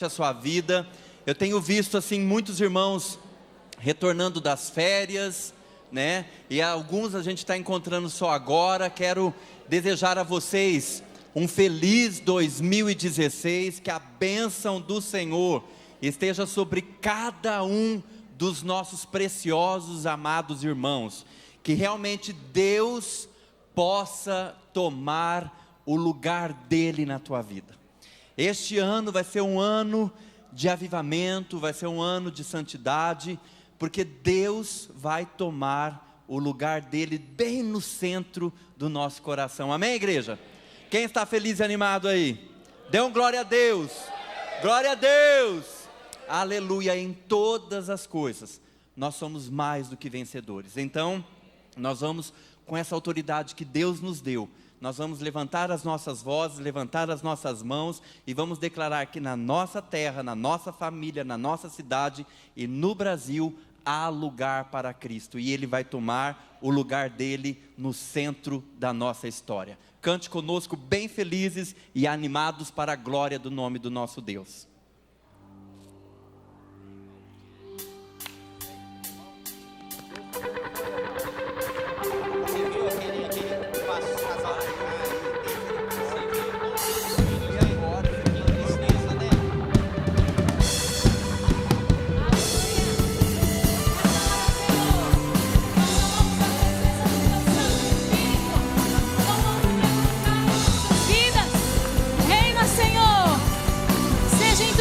a sua vida. Eu tenho visto assim muitos irmãos retornando das férias, né? E alguns a gente está encontrando só agora. Quero desejar a vocês um feliz 2016, que a bênção do Senhor esteja sobre cada um dos nossos preciosos, amados irmãos, que realmente Deus possa tomar o lugar dele na tua vida. Este ano vai ser um ano de avivamento, vai ser um ano de santidade, porque Deus vai tomar o lugar dele bem no centro do nosso coração. Amém, igreja? Quem está feliz e animado aí? Dê um glória a Deus. Glória a Deus. Aleluia. Em todas as coisas nós somos mais do que vencedores. Então nós vamos, com essa autoridade que Deus nos deu, nós vamos levantar as nossas vozes, levantar as nossas mãos e vamos declarar que na nossa terra, na nossa família, na nossa cidade e no Brasil há lugar para Cristo, e Ele vai tomar o lugar dele no centro da nossa história. Cante conosco bem felizes e animados para a glória do nome do nosso Deus. Vidas, reina, Senhor, seja em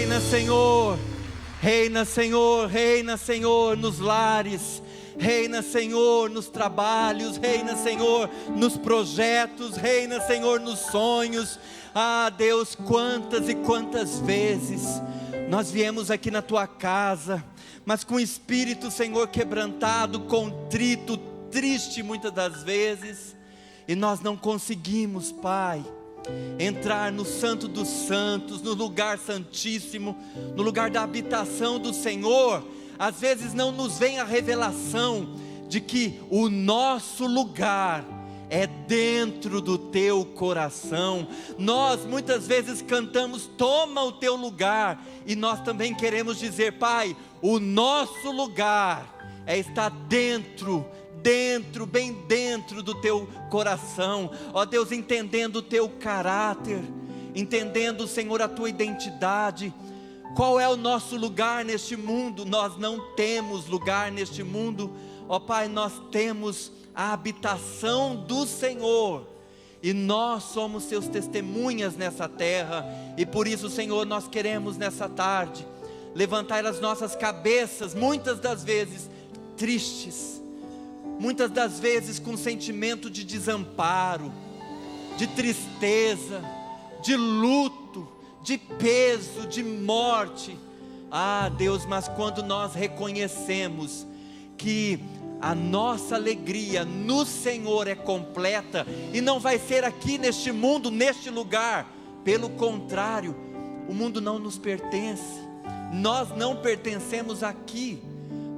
Reina, Senhor. Reina, Senhor, reina, Senhor, nos lares. Reina, Senhor, nos trabalhos. Reina, Senhor, nos projetos. Reina, Senhor, nos sonhos. Ah, Deus, quantas e quantas vezes nós viemos aqui na Tua casa, mas com o espírito, Senhor, quebrantado, contrito, triste muitas das vezes, e nós não conseguimos, Pai, entrar no Santo dos Santos, no lugar santíssimo, no lugar da habitação do Senhor. Às vezes não nos vem a revelação de que o nosso lugar é dentro do Teu coração. Nós muitas vezes cantamos, toma o Teu lugar, e nós também queremos dizer, Pai, o nosso lugar é estar dentro, bem dentro do Teu coração, ó Deus, entendendo o Teu caráter, entendendo, Senhor, a Tua identidade. Qual é o nosso lugar neste mundo? Nós não temos lugar neste mundo, ó Pai, nós temos a habitação do Senhor, e nós somos Seus testemunhas nessa terra, e por isso, Senhor, nós queremos nessa tarde, levantar as nossas cabeças, muitas das vezes tristes, muitas das vezes com sentimento de desamparo, de tristeza, de luto, de peso, de morte. Ah, Deus, mas quando nós reconhecemos que a nossa alegria no Senhor é completa, e não vai ser aqui neste mundo, neste lugar, pelo contrário, o mundo não nos pertence, nós não pertencemos aqui,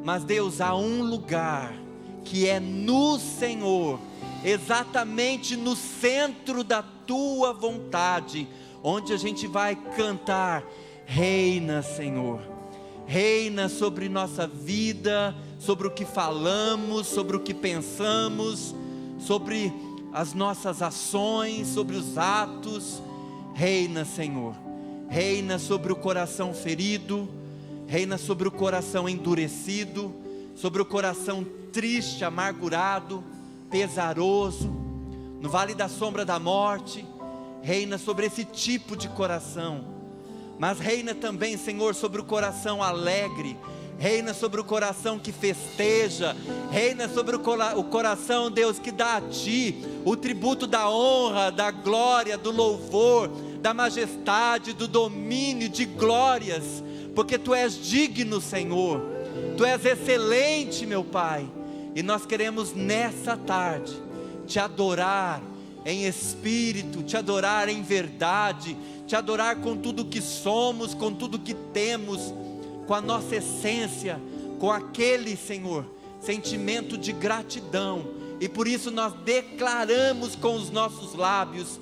mas Deus, há um lugar que é no Senhor, exatamente no centro da Tua vontade, onde a gente vai cantar, reina, Senhor, reina sobre nossa vida, sobre o que falamos, sobre o que pensamos, sobre as nossas ações, sobre os atos. Reina, Senhor, reina sobre o coração ferido, reina sobre o coração endurecido, sobre o coração triste, amargurado, pesaroso, no vale da sombra da morte. Reina sobre esse tipo de coração, mas reina também, Senhor, sobre o coração alegre, reina sobre o coração que festeja, reina sobre o coração, Deus, que dá a Ti o tributo da honra, da glória, do louvor, da majestade, do domínio, de glórias, porque Tu és digno, Senhor, Tu és excelente, meu Pai, e nós queremos nessa tarde Te adorar em espírito, Te adorar em verdade, Te adorar com tudo que somos, com tudo que temos, com a nossa essência, com aquele, Senhor, sentimento de gratidão, e por isso nós declaramos com os nossos lábios,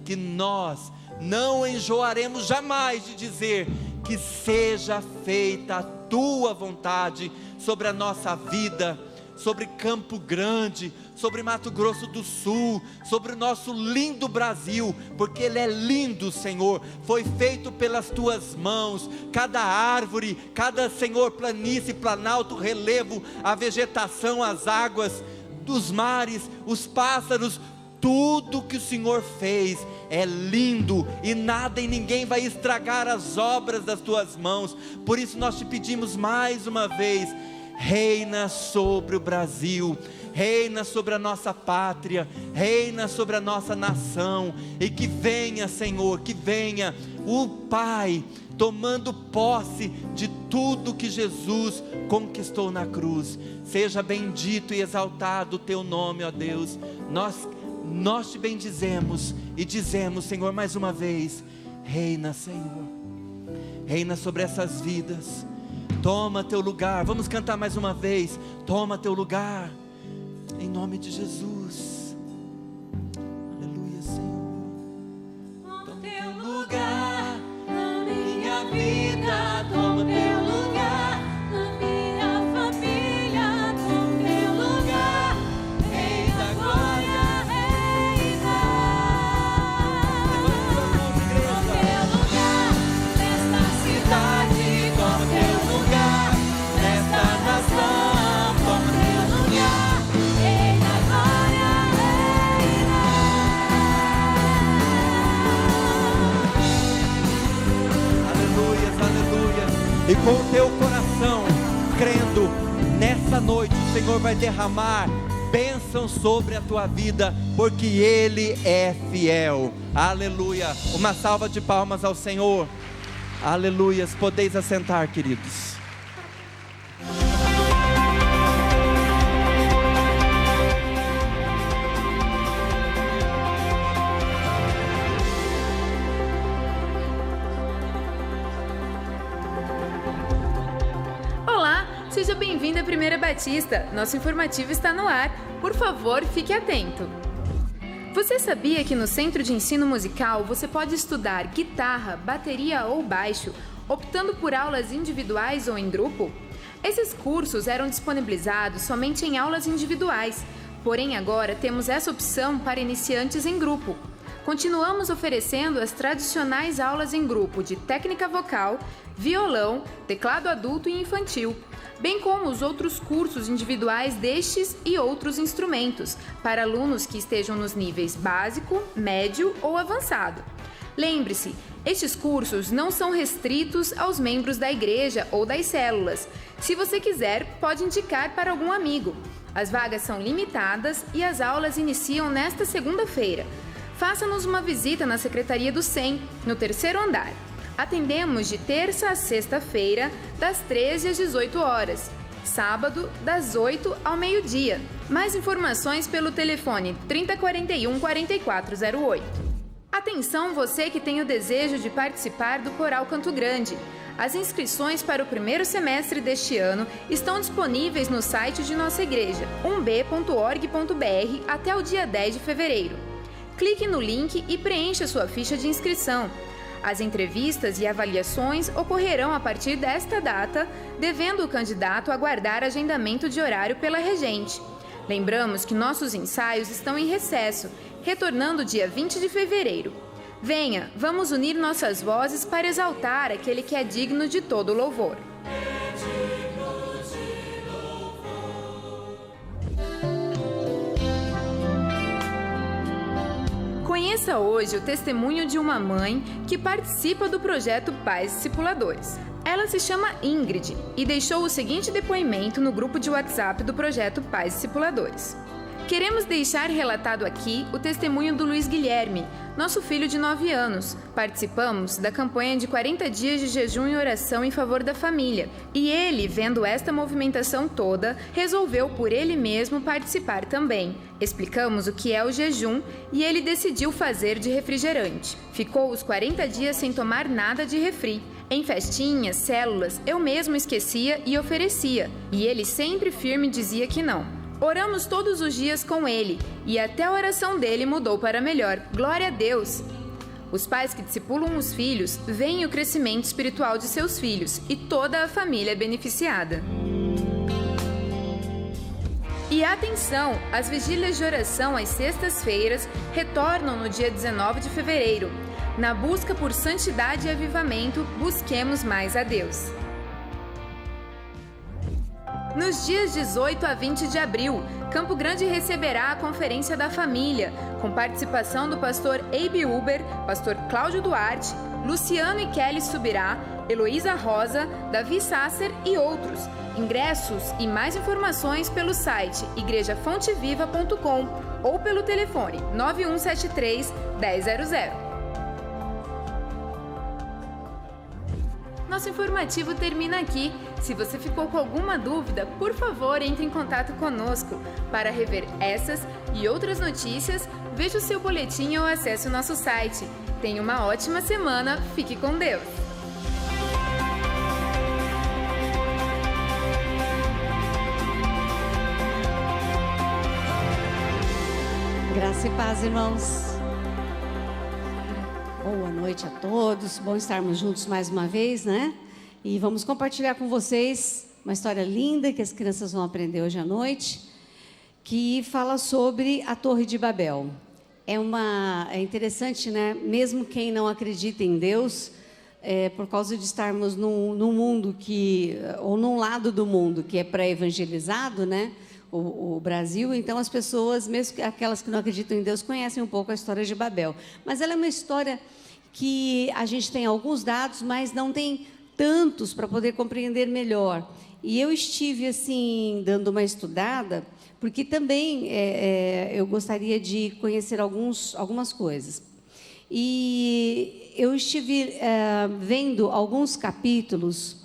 que nós não enjoaremos jamais de dizer, que seja feita a Tua vontade, sobre a nossa vida, sobre Campo Grande, sobre Mato Grosso do Sul, sobre o nosso lindo Brasil, porque ele é lindo, Senhor, foi feito pelas Tuas mãos, cada árvore, cada, Senhor, planície, planalto, relevo, a vegetação, as águas, dos mares, os pássaros, tudo que o Senhor fez é lindo, e nada e ninguém vai estragar as obras das Tuas mãos. Por isso nós Te pedimos mais uma vez, reina sobre o Brasil, reina sobre a nossa pátria, reina sobre a nossa nação, e que venha, Senhor, que venha o Pai, tomando posse de tudo que Jesus conquistou na cruz. Seja bendito e exaltado o Teu nome, ó Deus. Nós Te bendizemos e dizemos, Senhor, mais uma vez, reina, Senhor, reina sobre essas vidas, toma Teu lugar. Vamos cantar mais uma vez, toma Teu lugar, em nome de Jesus. Aleluia, Senhor. Toma Teu lugar na minha vida, toma Teu lugar na minha família, toma Teu lugar, Rei da glória, reina. Toma Teu lugar nesta cidade, toma Teu lugar nesta nação, toma Teu lugar, Rei da glória, com o teu coração, crendo, nessa noite o Senhor vai derramar bênção sobre a tua vida, porque Ele é fiel. Aleluia. Uma salva de palmas ao Senhor. Aleluias. Podeis assentar, queridos. Seja bem-vindo à Primeira Batista, nosso informativo está no ar, por favor, fique atento. Você sabia que no Centro de Ensino Musical você pode estudar guitarra, bateria ou baixo, optando por aulas individuais ou em grupo? Esses cursos eram disponibilizados somente em aulas individuais, porém agora temos essa opção para iniciantes em grupo. Continuamos oferecendo as tradicionais aulas em grupo de técnica vocal, violão, teclado adulto e infantil, bem como os outros cursos individuais destes e outros instrumentos, para alunos que estejam nos níveis básico, médio ou avançado. Lembre-se, estes cursos não são restritos aos membros da igreja ou das células. Se você quiser, pode indicar para algum amigo. As vagas são limitadas e as aulas iniciam nesta segunda-feira. Faça-nos uma visita na Secretaria do SEM, no 3º andar. Atendemos de terça a sexta-feira, das 13 às 18 horas. Sábado, das 8 ao meio-dia. Mais informações pelo telefone 3041 4408. Atenção você que tem o desejo de participar do Coral Canto Grande. As inscrições para o primeiro semestre deste ano estão disponíveis no site de nossa igreja, umb.org.br, até o dia 10 de fevereiro. Clique no link e preencha sua ficha de inscrição. As entrevistas e avaliações ocorrerão a partir desta data, devendo o candidato aguardar agendamento de horário pela regente. Lembramos que nossos ensaios estão em recesso, retornando dia 20 de fevereiro. Venha, vamos unir nossas vozes para exaltar aquele que é digno de todo louvor. Conheça hoje o testemunho de uma mãe que participa do projeto Pais Discipuladores. Ela se chama Ingrid e deixou o seguinte depoimento no grupo de WhatsApp do projeto Pais Discipuladores. Queremos deixar relatado aqui o testemunho do Luiz Guilherme, nosso filho de 9 anos. Participamos da campanha de 40 dias de jejum e oração em favor da família. E ele, vendo esta movimentação toda, resolveu por ele mesmo participar também. Explicamos o que é o jejum e ele decidiu fazer de refrigerante. Ficou os 40 dias sem tomar nada de refri. Em festinhas, células, eu mesmo esquecia e oferecia. E ele sempre firme dizia que não. Oramos todos os dias com ele, e até a oração dele mudou para melhor. Glória a Deus! Os pais que discipulam os filhos veem o crescimento espiritual de seus filhos, e toda a família é beneficiada. E atenção! As vigílias de oração às sextas-feiras retornam no dia 19 de fevereiro. Na busca por santidade e avivamento, busquemos mais a Deus. Nos dias 18 a 20 de abril, Campo Grande receberá a Conferência da Família, com participação do pastor Abe Uber, pastor Cláudio Duarte, Luciano e Kelly Subirá, Heloísa Rosa, Davi Sasser e outros. Ingressos e mais informações pelo site igrejafonteviva.com ou pelo telefone 9173-1000. Nosso informativo termina aqui. Se você ficou com alguma dúvida, por favor, entre em contato conosco. Para rever essas e outras notícias, veja o seu boletim ou acesse o nosso site. Tenha uma ótima semana. Fique com Deus. Graça e paz, irmãos. Boa noite a todos, bom estarmos juntos mais uma vez, né? E vamos compartilhar com vocês uma história linda que as crianças vão aprender hoje à noite, que fala sobre a Torre de Babel. É interessante, né? Mesmo quem não acredita em Deus, por causa de estarmos num mundo ou num lado do mundo que é pré-evangelizado, né? O Brasil, então as pessoas, mesmo aquelas que não acreditam em Deus, conhecem um pouco a história de Babel. Mas ela é uma história que a gente tem alguns dados, mas não tem tantos para poder compreender melhor. E eu estive assim dando uma estudada, porque também eu gostaria de conhecer algumas coisas. E eu estive vendo alguns capítulos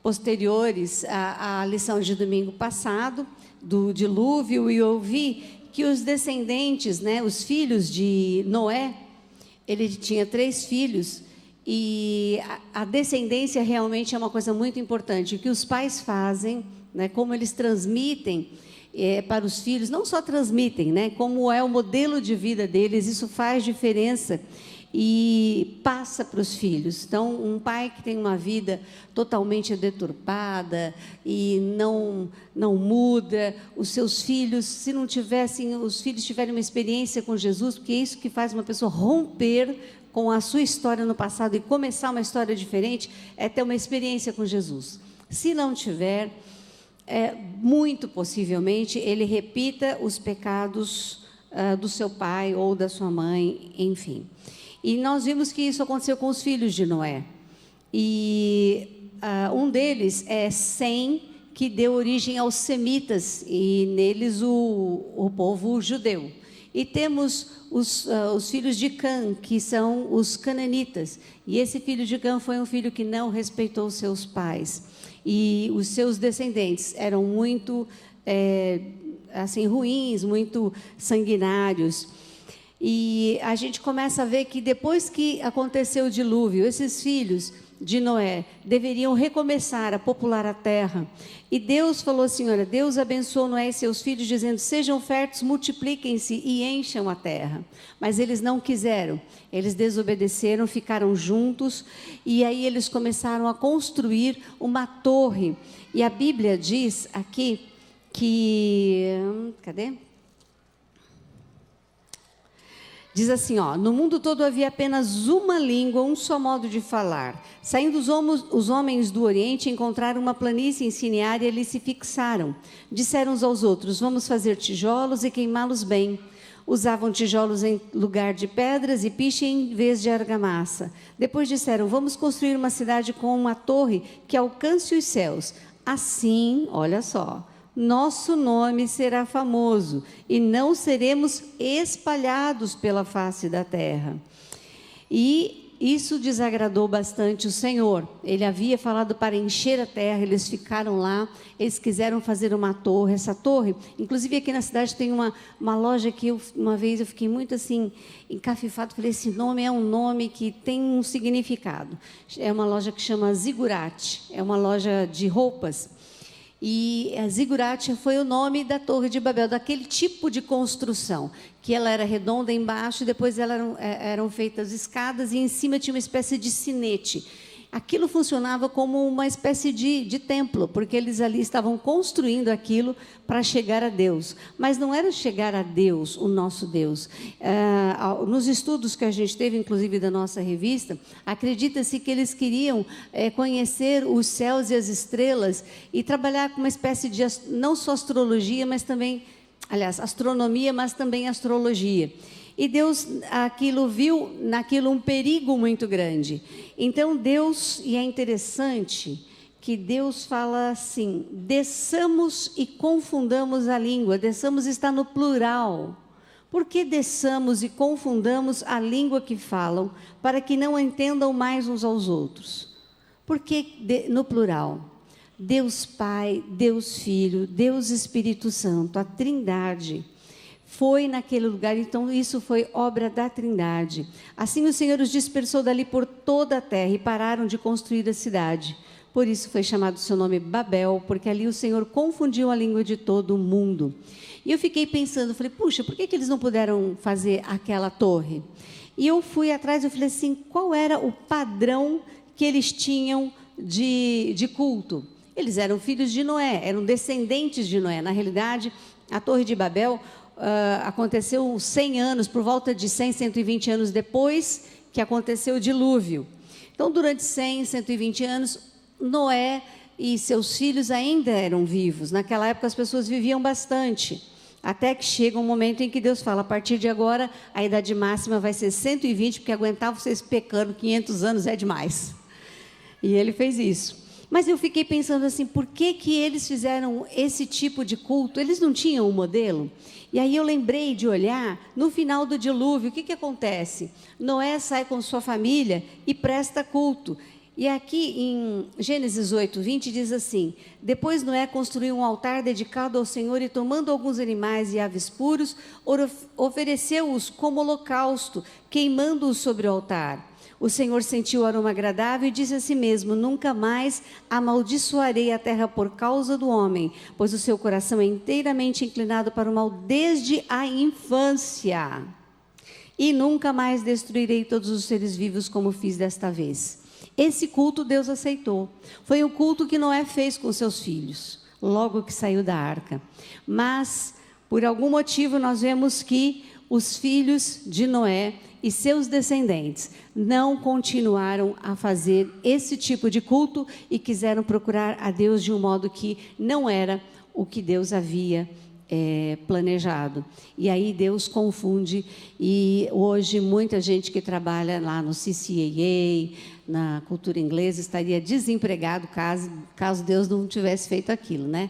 posteriores à lição de domingo passado, do dilúvio, e eu vi que os descendentes, né, os filhos de Noé, ele tinha 3 filhos, e a descendência realmente é uma coisa muito importante. O que os pais fazem, né, como eles transmitem para os filhos, não só transmitem, né, como é o modelo de vida deles, isso faz diferença e passa para os filhos. Então, um pai que tem uma vida totalmente deturpada e não muda, os seus filhos, se não tivessem, os filhos tiverem uma experiência com Jesus, porque é isso que faz uma pessoa romper com a sua história no passado e começar uma história diferente, é ter uma experiência com Jesus. Se não tiver, muito possivelmente ele repita os pecados do seu pai ou da sua mãe, enfim. E nós vimos que isso aconteceu com os filhos de Noé. E um deles é Sem, que deu origem aos semitas, e neles o povo judeu. E temos os filhos de Cã, que são os cananitas. E esse filho de Cã foi um filho que não respeitou seus pais. E os seus descendentes eram muito assim, ruins, muito sanguinários. E a gente começa a ver que depois que aconteceu o dilúvio, esses filhos de Noé deveriam recomeçar a popular a terra. E Deus falou assim, olha, Deus abençoou Noé e seus filhos, dizendo, sejam férteis, multipliquem-se e encham a terra. Mas eles não quiseram, eles desobedeceram, ficaram juntos, e aí eles começaram a construir uma torre. E a Bíblia diz aqui que... Cadê? Diz assim, no mundo todo havia apenas uma língua, um só modo de falar. Saindo os homens do Oriente, encontraram uma planície em Sinear e ali se fixaram. Disseram uns aos outros, vamos fazer tijolos e queimá-los bem. Usavam tijolos em lugar de pedras e piche em vez de argamassa. Depois disseram, vamos construir uma cidade com uma torre que alcance os céus. Assim, olha só, nosso nome será famoso e não seremos espalhados pela face da terra. E isso desagradou bastante o Senhor. Ele havia falado para encher a terra, eles ficaram lá, eles quiseram fazer uma torre. Essa torre, inclusive aqui na cidade tem uma loja que uma vez eu fiquei muito assim, encafifado, falei, esse nome é um nome que tem um significado. É uma loja que chama Zigurate, é uma loja de roupas. E a Zigurate foi o nome da Torre de Babel, daquele tipo de construção, que ela era redonda embaixo, e depois eram feitas escadas, e em cima tinha uma espécie de sinete. Aquilo funcionava como uma espécie de templo, porque eles ali estavam construindo aquilo para chegar a Deus. Mas não era chegar a Deus, o nosso Deus. Nos estudos que a gente teve, inclusive da nossa revista, acredita-se que eles queriam conhecer os céus e as estrelas e trabalhar com uma espécie de, não só astrologia, mas também, aliás, astronomia, mas também astrologia. E Deus viu naquilo um perigo muito grande. Então Deus, e é interessante que Deus fala assim, desçamos e confundamos a língua. Desçamos está no plural. Por que desçamos e confundamos a língua que falam, para que não entendam mais uns aos outros? Por que no plural? Deus Pai, Deus Filho, Deus Espírito Santo, a Trindade foi naquele lugar, então isso foi obra da Trindade. Assim o Senhor os dispersou dali por toda a terra e pararam de construir a cidade. Por isso foi chamado seu nome Babel, porque ali o Senhor confundiu a língua de todo o mundo. E eu fiquei pensando, falei, puxa, por que eles não puderam fazer aquela torre? E eu fui atrás, eu falei assim, qual era o padrão que eles tinham de culto? Eles eram filhos de Noé, eram descendentes de Noé. Na realidade, a Torre de Babel aconteceu 100 anos, por volta de 100, 120 anos depois que aconteceu o dilúvio. Então, durante 100, 120 anos, Noé e seus filhos ainda eram vivos. Naquela época, as pessoas viviam bastante. Até que chega um momento em que Deus fala, a partir de agora, a idade máxima vai ser 120, porque aguentar vocês pecando 500 anos é demais. E ele fez isso. Mas eu fiquei pensando assim, por que que eles fizeram esse tipo de culto? Eles não tinham um modelo? E aí eu lembrei de olhar, no final do dilúvio, o que que acontece? Noé sai com sua família e presta culto. E aqui em Gênesis 8:20 diz assim: depois Noé construiu um altar dedicado ao Senhor e, tomando alguns animais e aves puros, ofereceu-os como holocausto, queimando-os sobre o altar. O Senhor sentiu o aroma agradável e disse a si mesmo: nunca mais amaldiçoarei a terra por causa do homem, pois o seu coração é inteiramente inclinado para o mal desde a infância. E nunca mais destruirei todos os seres vivos como fiz desta vez. Esse culto Deus aceitou. Foi o culto que Noé fez com seus filhos, logo que saiu da arca. Mas, por algum motivo, nós vemos que os filhos de Noé e seus descendentes não continuaram a fazer esse tipo de culto e quiseram procurar a Deus de um modo que não era o que Deus havia planejado. E aí Deus confunde, e hoje muita gente que trabalha lá no CCAA, na cultura inglesa, estaria desempregado caso Deus não tivesse feito aquilo, né?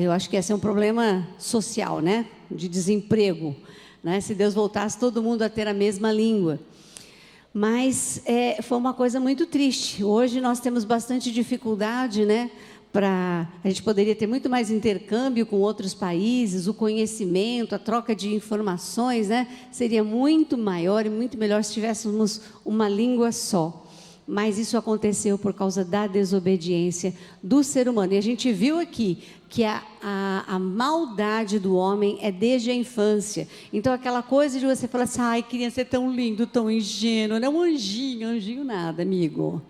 Eu acho que esse é um problema social, né? De desemprego. Né? Se Deus voltasse, todo mundo a ter a mesma língua. Mas foi uma coisa muito triste. Hoje nós temos bastante dificuldade, né? A gente poderia ter muito mais intercâmbio com outros países, o conhecimento, a troca de informações, né? Seria muito maior e muito melhor se tivéssemos uma língua só. Mas isso aconteceu por causa da desobediência do ser humano. E a gente viu aqui que a maldade do homem é desde a infância. Então, aquela coisa de você falar assim: ai, queria ser tão lindo, tão ingênuo. Não, anjinho nada, amigo.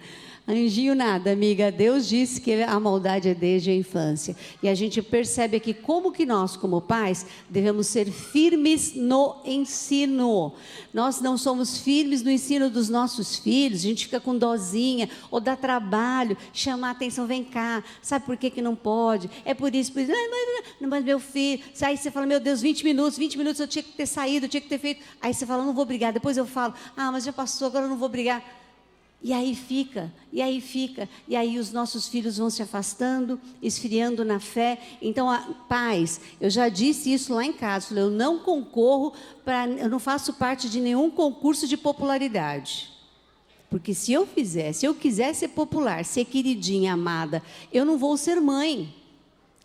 Anjinho nada, amiga. Deus disse que a maldade é desde a infância. E a gente percebe aqui como que nós, como pais, devemos ser firmes no ensino. Nós não somos firmes no ensino dos nossos filhos. A gente fica com dozinha, ou dá trabalho, chamar a atenção, vem cá, sabe por que não pode? É por isso. Mas meu filho, aí você fala: meu Deus, 20 minutos eu tinha que ter saído, eu tinha que ter feito. Aí você fala: não vou brigar. Depois eu falo: mas já passou, agora eu não vou brigar. E aí fica, e aí os nossos filhos vão se afastando, esfriando na fé. Então, pais, eu já disse isso lá em casa, falei: eu não concorro, eu não faço parte de nenhum concurso de popularidade. Porque se eu quiser ser popular, ser queridinha, amada, eu não vou ser mãe.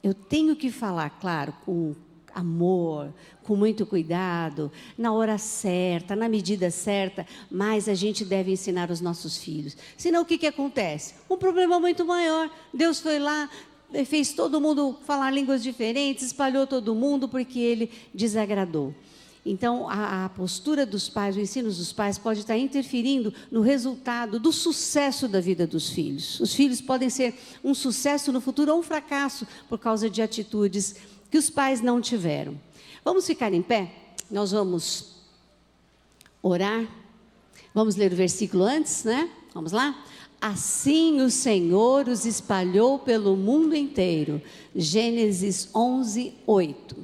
Eu tenho que falar, claro, com amor, com muito cuidado, na hora certa, na medida certa, mas a gente deve ensinar os nossos filhos. Senão o que acontece? Um problema muito maior. Deus foi lá, fez todo mundo falar línguas diferentes, espalhou todo mundo porque ele desagradou. Então, a postura dos pais, o ensino dos pais pode estar interferindo no resultado do sucesso da vida dos filhos. Os filhos podem ser um sucesso no futuro ou um fracasso por causa de atitudes que os pais não tiveram. Vamos ficar em pé? Nós vamos orar. Vamos ler o versículo antes, né? Vamos lá? Assim o Senhor os espalhou pelo mundo inteiro. Gênesis 11:8.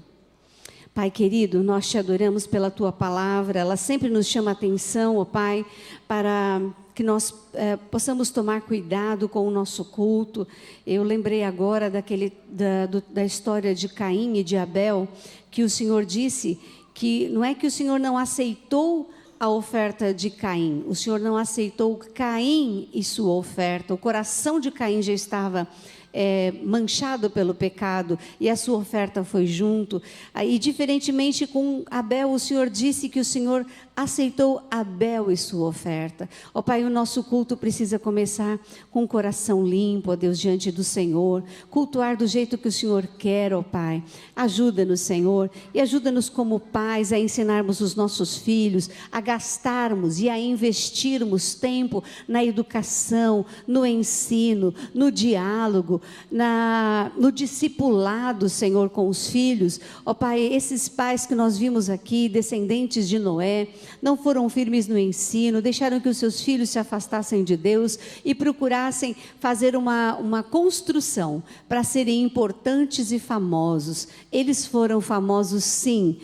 Pai querido, nós te adoramos pela tua palavra. Ela sempre nos chama a atenção, ó Pai, para que nós possamos tomar cuidado com o nosso culto. Eu lembrei agora da história de Caim e de Abel, que o Senhor disse que não é que o Senhor não aceitou a oferta de Caim, o Senhor não aceitou Caim e sua oferta. O coração de Caim já estava manchado pelo pecado, e a sua oferta foi junto. E diferentemente com Abel, o Senhor disse que o Senhor aceitou Abel e sua oferta. Ó Pai, o nosso culto precisa começar com o coração limpo, ó Deus, diante do Senhor, cultuar do jeito que o Senhor quer, ó Pai. Ajuda-nos, Senhor, e ajuda-nos como pais a ensinarmos os nossos filhos, a gastarmos e a investirmos tempo na educação, no ensino, no diálogo, no discipulado, Senhor, com os filhos. Ó Pai, esses pais que nós vimos aqui, descendentes de Noé, não foram firmes no ensino, deixaram que os seus filhos se afastassem de Deus e procurassem fazer uma construção para serem importantes e famosos. Eles foram famosos, sim,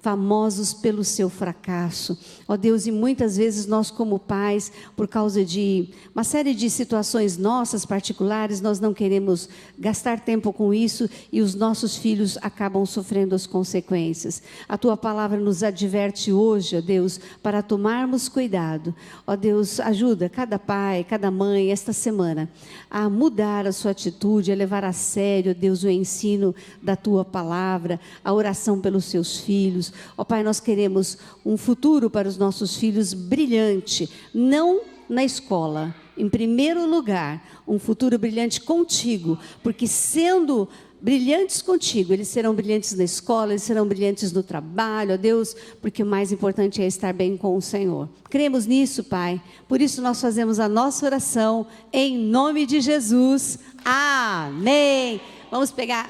famosos pelo seu fracasso. Ó Deus, e muitas vezes nós como pais, por causa de uma série de situações nossas particulares, nós não queremos gastar tempo com isso e os nossos filhos acabam sofrendo as consequências. A Tua palavra nos adverte hoje, ó Deus, para tomarmos cuidado. Ó Deus, ajuda cada pai, cada mãe, esta semana, a mudar a sua atitude, a levar a sério, ó Deus, o ensino da Tua palavra, a oração pelos seus filhos. Ó Pai, nós queremos um futuro para os nossos filhos brilhante, não na escola, em primeiro lugar, um futuro brilhante contigo, porque sendo brilhantes contigo, eles serão brilhantes na escola, eles serão brilhantes no trabalho, ó Deus, porque o mais importante é estar bem com o Senhor. Cremos nisso, Pai, por isso nós fazemos a nossa oração, em nome de Jesus, amém.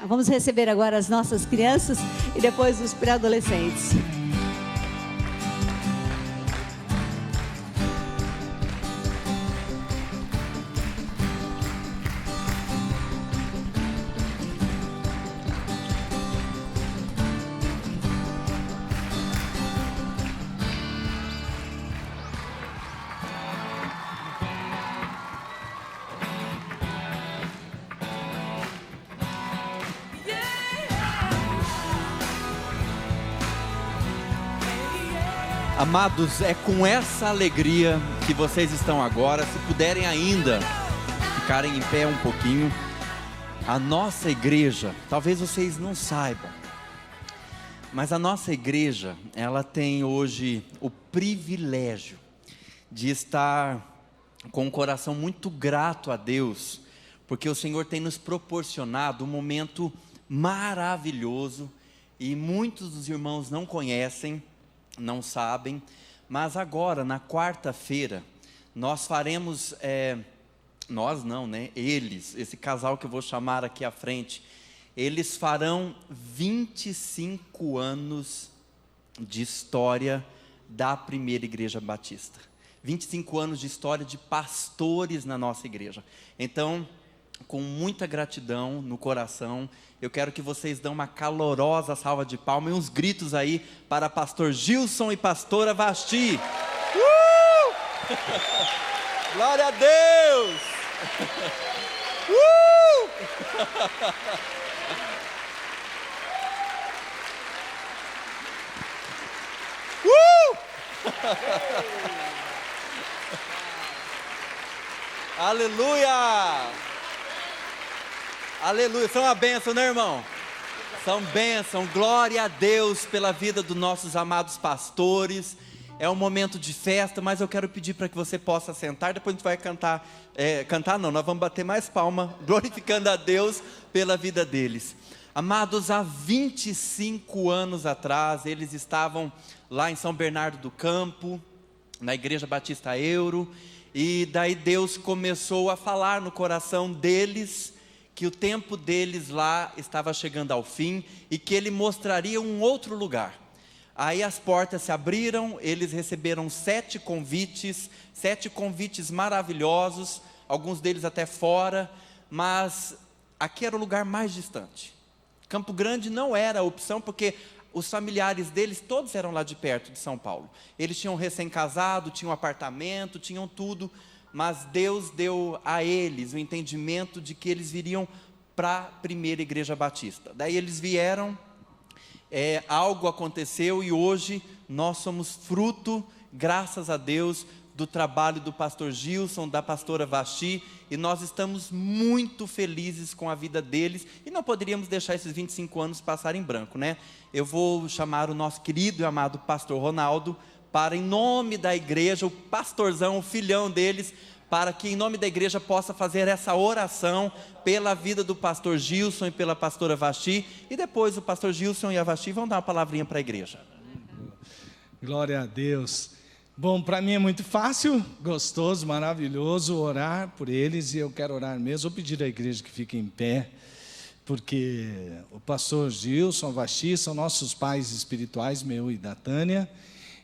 Vamos receber agora as nossas crianças e depois os pré-adolescentes. Amados, é com essa alegria que vocês estão agora, se puderem ainda ficarem em pé um pouquinho. A nossa igreja, talvez vocês não saibam, mas a nossa igreja, ela tem hoje o privilégio de estar com um coração muito grato a Deus, porque o Senhor tem nos proporcionado um momento maravilhoso, e muitos dos irmãos não conhecem, não sabem, mas agora, na quarta-feira, nós faremos, nós não, né? Eles, esse casal que eu vou chamar aqui à frente, eles farão 25 anos de história da primeira igreja batista. 25 anos de história de pastores na nossa igreja. Então, com muita gratidão no coração, eu quero que vocês dão uma calorosa salva de palmas e uns gritos aí para pastor Gilson e pastora Vasti. Glória a Deus! Aleluia! Aleluia, são uma bênção, né, irmão? São bênção, glória a Deus pela vida dos nossos amados pastores. É um momento de festa, mas eu quero pedir para que você possa sentar. Depois a gente vai cantar, nós vamos bater mais palma, glorificando a Deus pela vida deles. Amados, há 25 anos atrás, eles estavam lá em São Bernardo do Campo, na Igreja Batista Euro, e daí Deus começou a falar no coração deles, que o tempo deles lá estava chegando ao fim e que Ele mostraria um outro lugar. Aí as portas se abriram, eles receberam 7 convites maravilhosos, alguns deles até fora, mas aqui era o lugar mais distante. Campo Grande não era a opção, porque os familiares deles todos eram lá de perto de São Paulo. Eles tinham recém-casado, tinham apartamento, tinham tudo, mas Deus deu a eles o entendimento de que eles viriam para a primeira igreja batista. Daí eles vieram, algo aconteceu e hoje nós somos fruto, graças a Deus, do trabalho do pastor Gilson, da pastora Vasti, e nós estamos muito felizes com a vida deles, e não poderíamos deixar esses 25 anos passarem em branco, né? Eu vou chamar o nosso querido e amado pastor Ronaldo, para em nome da igreja, o pastorzão, o filhão deles, para que em nome da igreja possa fazer essa oração pela vida do pastor Gilson e pela pastora Vasti, e depois o pastor Gilson e a Vasti vão dar uma palavrinha para a igreja. Glória a Deus. Bom, para mim é muito fácil, gostoso, maravilhoso orar por eles, e eu quero orar mesmo. Vou pedir à igreja que fique em pé, porque o pastor Gilson, a Vasti são nossos pais espirituais, meu e da Tânia.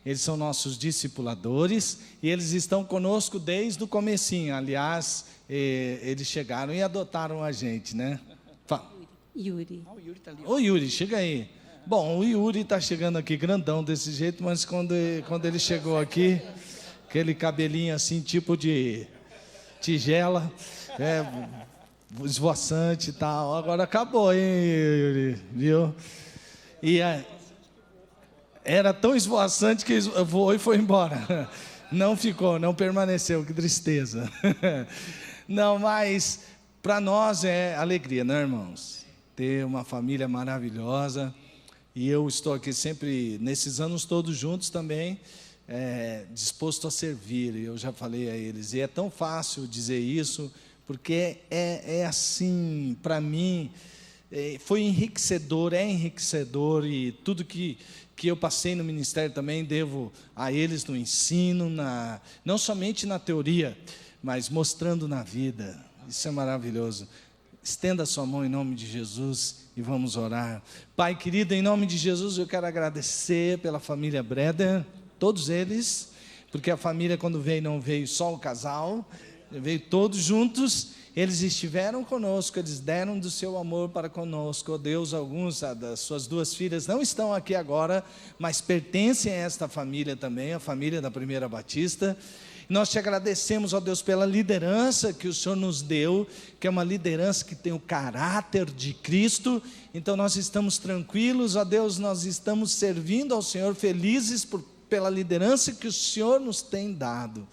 Eles são nossos discipuladores e eles estão conosco desde o comecinho. Aliás, eles chegaram e adotaram a gente, né? Yuri. O Yuri tá ali. Ô Yuri, chega aí. Bom, o Yuri está chegando aqui grandão desse jeito, mas quando ele chegou aqui, aquele cabelinho assim, tipo de tigela, esvoaçante e tal. Agora acabou, hein, Yuri? Viu? E era tão esvoaçante que voou e foi embora. Não ficou, não permaneceu, que tristeza. Não, mas para nós é alegria, né, irmãos? Ter uma família maravilhosa. E eu estou aqui sempre, nesses anos todos juntos também, disposto a servir. Eu já falei a eles. E é tão fácil dizer isso, porque é assim, para mim, foi enriquecedor, é enriquecedor. E tudo que eu passei no ministério também devo a eles no ensino, não somente na teoria, mas mostrando na vida. Isso é maravilhoso. Estenda a sua mão em nome de Jesus e vamos orar. Pai querido, em nome de Jesus, eu quero agradecer pela família Breder, todos eles, porque a família, quando veio, não veio só o casal, veio todos juntos. Eles estiveram conosco, eles deram do seu amor para conosco. Oh Deus, alguns das suas duas filhas não estão aqui agora, mas pertencem a esta família também, a família da Primeira Batista. Nós te agradecemos, ó Deus, pela liderança que o Senhor nos deu, que é uma liderança que tem o caráter de Cristo. Então nós estamos tranquilos, ó Deus, nós estamos servindo ao Senhor, felizes pela liderança que o Senhor nos tem dado.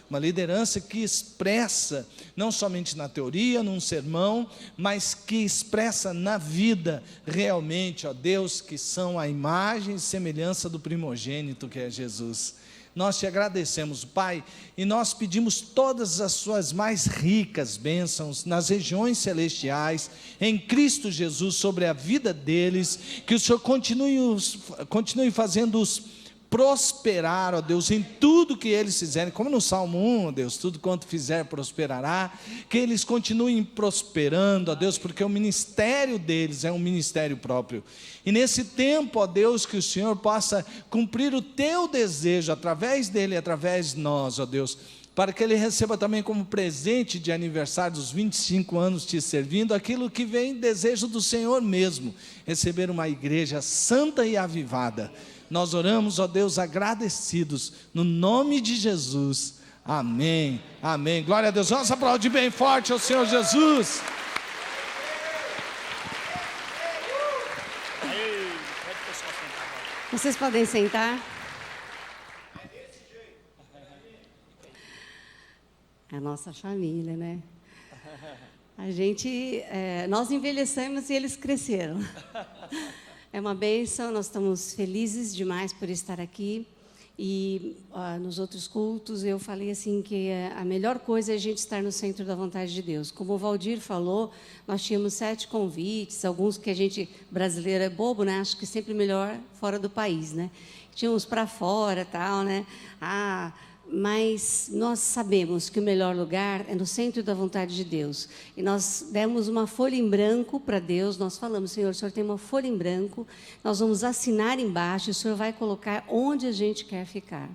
Uma liderança que expressa, não somente na teoria, num sermão, mas que expressa na vida realmente, ó Deus, que são a imagem e semelhança do primogênito que é Jesus. Nós te agradecemos, Pai, e nós pedimos todas as suas mais ricas bênçãos nas regiões celestiais, em Cristo Jesus, sobre a vida deles, que o Senhor continue fazendo-os prosperar, ó Deus, em tudo que eles fizerem, como no Salmo 1, ó Deus, tudo quanto fizer prosperará, que eles continuem prosperando, ó Deus, porque o ministério deles é um ministério próprio. E nesse tempo, ó Deus, que o Senhor possa cumprir o teu desejo através dele, através de nós, ó Deus, para que ele receba também como presente de aniversário dos 25 anos te servindo, aquilo que vem desejo do Senhor mesmo, receber uma igreja santa e avivada. Nós oramos, ó Deus, agradecidos, no nome de Jesus, amém, amém, glória a Deus. Vamos aplaudir bem forte ao Senhor Jesus. Vocês podem sentar. É a nossa família, né? Nós envelhecemos e eles cresceram. É uma bênção, nós estamos felizes demais por estar aqui. E nos outros cultos eu falei assim que a melhor coisa é a gente estar no centro da vontade de Deus. Como o Valdir falou, nós tínhamos 7 convites, alguns que a gente, brasileiro é bobo, né? Acho que sempre melhor fora do país, né? Tínhamos para fora, tal, né? Mas nós sabemos que o melhor lugar é no centro da vontade de Deus. E nós demos uma folha em branco para Deus, nós falamos, Senhor, o Senhor tem uma folha em branco, nós vamos assinar embaixo, e o Senhor vai colocar onde a gente quer ficar.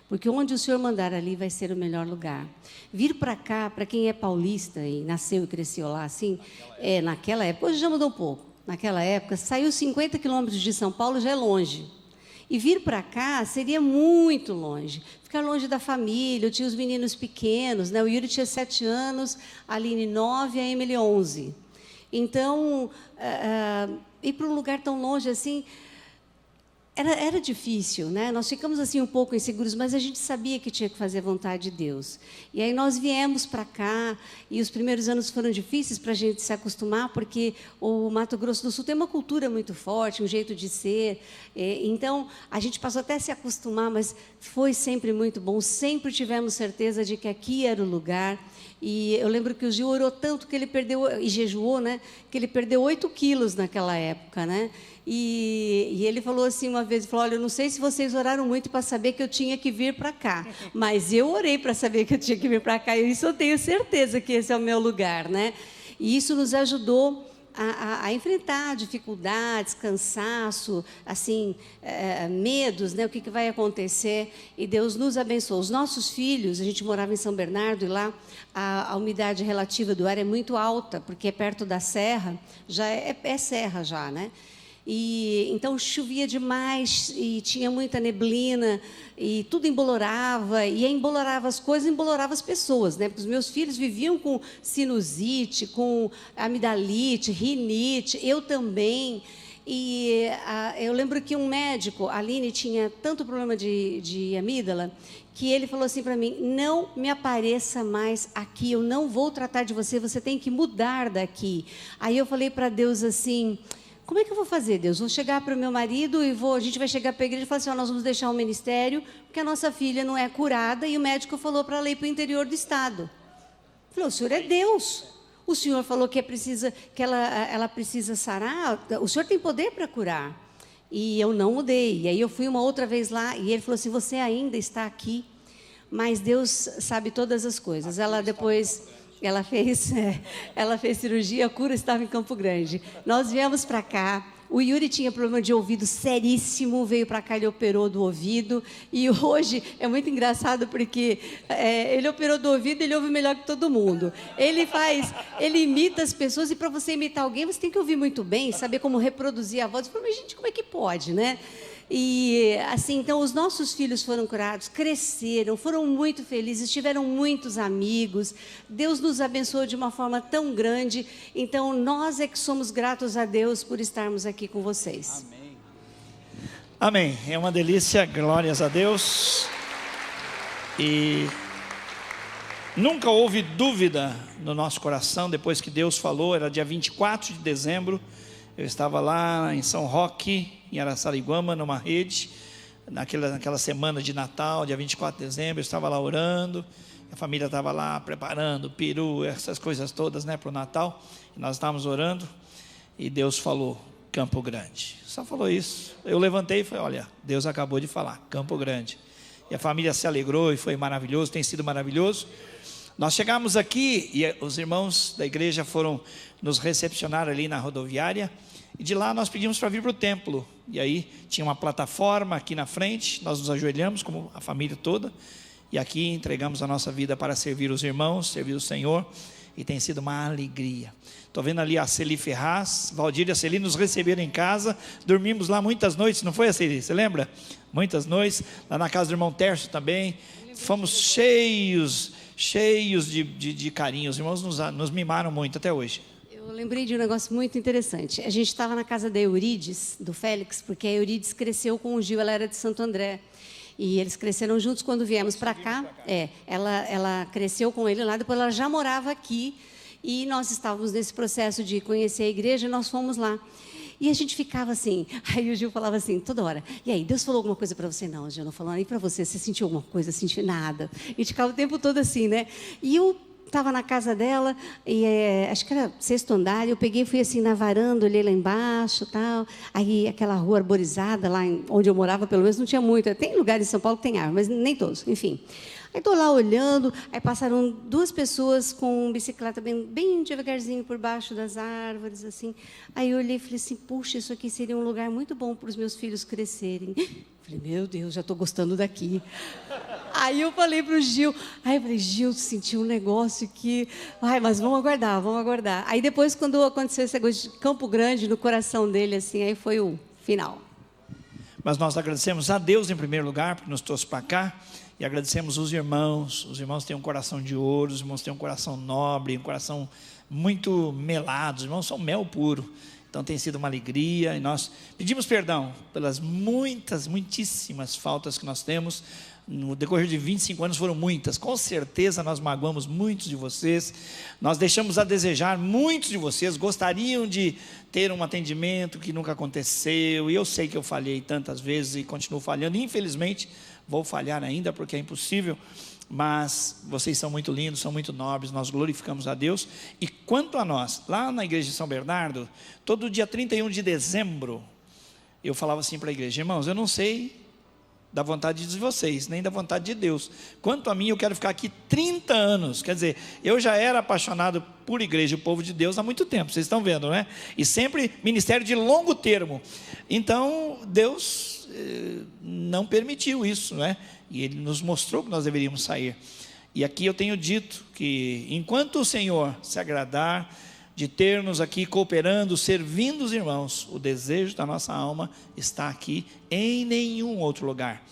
Porque onde o Senhor mandar ali vai ser o melhor lugar. Vir para cá, para quem é paulista e nasceu e cresceu lá, assim, naquela época, hoje já mudou um pouco, naquela época, saiu 50 quilômetros de São Paulo, já é longe. E vir para cá seria muito longe, ficar longe da família. Eu tinha os meninos pequenos, né? O Yuri tinha 7 anos, a Aline 9, a Emily 11. Então, ir para um lugar tão longe assim, era difícil, né? Nós ficamos assim um pouco inseguros, mas a gente sabia que tinha que fazer a vontade de Deus. E aí nós viemos para cá, e os primeiros anos foram difíceis para a gente se acostumar, porque o Mato Grosso do Sul tem uma cultura muito forte, um jeito de ser. Então, a gente passou até a se acostumar, mas foi sempre muito bom. Sempre tivemos certeza de que aqui era o lugar. E eu lembro que o Gil orou tanto que ele perdeu, e jejuou, né? Que ele perdeu 8 quilos naquela época, né? E ele falou assim uma vez, falou, olha, eu não sei se vocês oraram muito para saber que eu tinha que vir para cá, mas eu orei para saber que eu tinha que vir para cá, e isso eu tenho certeza que esse é o meu lugar, né? E isso nos ajudou a enfrentar dificuldades, cansaço, assim, medos, né? O que vai acontecer, e Deus nos abençoou. Os nossos filhos, a gente morava em São Bernardo, e lá a umidade relativa do ar é muito alta, porque é perto da serra, já é serra já, né? E então chovia demais e tinha muita neblina e tudo embolorava, e embolorava as coisas, embolorava as pessoas, né? Porque os meus filhos viviam com sinusite, com amidalite, rinite, eu também. E eu lembro que um médico, a Aline, tinha tanto problema de amígdala, que ele falou assim para mim: não me apareça mais aqui, eu não vou tratar de você, você tem que mudar daqui. Aí eu falei para Deus assim: como é que eu vou fazer, Deus? Vou chegar para o meu marido e a gente vai chegar para a igreja e falar assim: nós vamos deixar o ministério, porque a nossa filha não é curada, e o médico falou para ela ir para o interior do estado. Eu falei: o senhor é Deus. O senhor falou que ela precisa sarar, o senhor tem poder para curar. E eu não mudei. E aí eu fui uma outra vez lá, e ele falou assim: você ainda está aqui, mas Deus sabe todas as coisas. Ela fez cirurgia, a cura estava em Campo Grande. Nós viemos para cá. O Yuri tinha problema de ouvido seríssimo, veio para cá, ele operou do ouvido, e hoje é muito engraçado porque ele operou do ouvido, ele ouve melhor que todo mundo. Ele imita as pessoas, e para você imitar alguém, você tem que ouvir muito bem, saber como reproduzir a voz. Eu falei: mas gente, como é que pode, né? E assim, então os nossos filhos foram curados, cresceram, foram muito felizes, tiveram muitos amigos. Deus nos abençoou de uma forma tão grande. Então nós é que somos gratos a Deus por estarmos aqui com vocês. Amém. Amém. É uma delícia, glórias a Deus. E nunca houve dúvida no nosso coração depois que Deus falou. Era dia 24 de dezembro. Eu estava lá em São Roque, em Araçariguama, numa rede, naquela semana de Natal, dia 24 de dezembro. Eu estava lá orando, a família estava lá preparando peru, essas coisas todas, né, para o Natal. E nós estávamos orando, e Deus falou: Campo Grande. Só falou isso. Eu levantei e falei: olha, Deus acabou de falar, Campo Grande. E a família se alegrou, e foi maravilhoso, tem sido maravilhoso. Nós chegamos aqui, e os irmãos da igreja foram nos recepcionar ali na rodoviária, e de lá nós pedimos para vir para o templo. E aí tinha uma plataforma aqui na frente, nós nos ajoelhamos como a família toda, e aqui entregamos a nossa vida para servir os irmãos, servir o Senhor, e tem sido uma alegria. Estou vendo ali a Celi Ferraz, Valdir e a Celi nos receberam em casa, dormimos lá muitas noites, não foi, a Celi? Você lembra? Muitas noites, lá na casa do irmão Tércio também, fomos cheios de carinho, os irmãos nos mimaram muito até hoje. Eu lembrei de um negócio muito interessante. A gente estava na casa da Eurides, do Félix, porque a Eurides cresceu com o Gil, ela era de Santo André. E eles cresceram juntos quando viemos para cá. Ela cresceu com ele lá, depois ela já morava aqui. E nós estávamos nesse processo de conhecer a igreja, e nós fomos lá. E a gente ficava assim, aí o Gil falava assim, toda hora: e aí, Deus falou alguma coisa para você? Não, Gil, não falou nem para você. Você sentiu alguma coisa? Sentiu nada. E a gente ficava o tempo todo assim, né? E eu estava na casa dela, e acho que era 6º andar, eu peguei e fui assim na varanda, olhei lá embaixo, tal. Aí aquela rua arborizada, lá onde eu morava, pelo menos não tinha muita. Tem lugares em São Paulo que tem árvore, mas nem todos, enfim. Aí estou lá olhando, aí passaram 2 pessoas com bicicleta bem devagarzinho por baixo das árvores, assim. Aí eu olhei e falei assim: puxa, isso aqui seria um lugar muito bom para os meus filhos crescerem. Falei: meu Deus, já estou gostando daqui. Aí eu falei para o Gil, Gil, senti um negócio aqui, mas vamos aguardar. Aí depois, quando aconteceu esse negócio de Campo Grande, no coração dele, assim, aí foi o final. Mas nós agradecemos a Deus em primeiro lugar, porque nos trouxe para cá, e agradecemos os irmãos têm um coração de ouro, os irmãos têm um coração nobre, um coração muito melado, os irmãos são mel puro. Então tem sido uma alegria, e nós pedimos perdão pelas muitíssimas faltas que nós temos. No decorrer de 25 anos foram muitas, com certeza nós magoamos muitos de vocês, nós deixamos a desejar, muitos de vocês gostariam de ter um atendimento que nunca aconteceu, e eu sei que eu falhei tantas vezes e continuo falhando, infelizmente vou falhar ainda porque é impossível, mas vocês são muito lindos, são muito nobres, nós glorificamos a Deus. E quanto a nós, lá na igreja de São Bernardo, todo dia 31 de dezembro, eu falava assim para a igreja: irmãos, eu não sei da vontade de vocês, nem da vontade de Deus. Quanto a mim, eu quero ficar aqui 30 anos. Quer dizer, eu já era apaixonado por igreja e o povo de Deus há muito tempo, vocês estão vendo, né? E sempre ministério de longo termo. Então, Deus não permitiu isso, né? E Ele nos mostrou que nós deveríamos sair. E aqui eu tenho dito que enquanto o Senhor se agradar de ter-nos aqui cooperando, servindo os irmãos. O desejo da nossa alma está aqui, em nenhum outro lugar.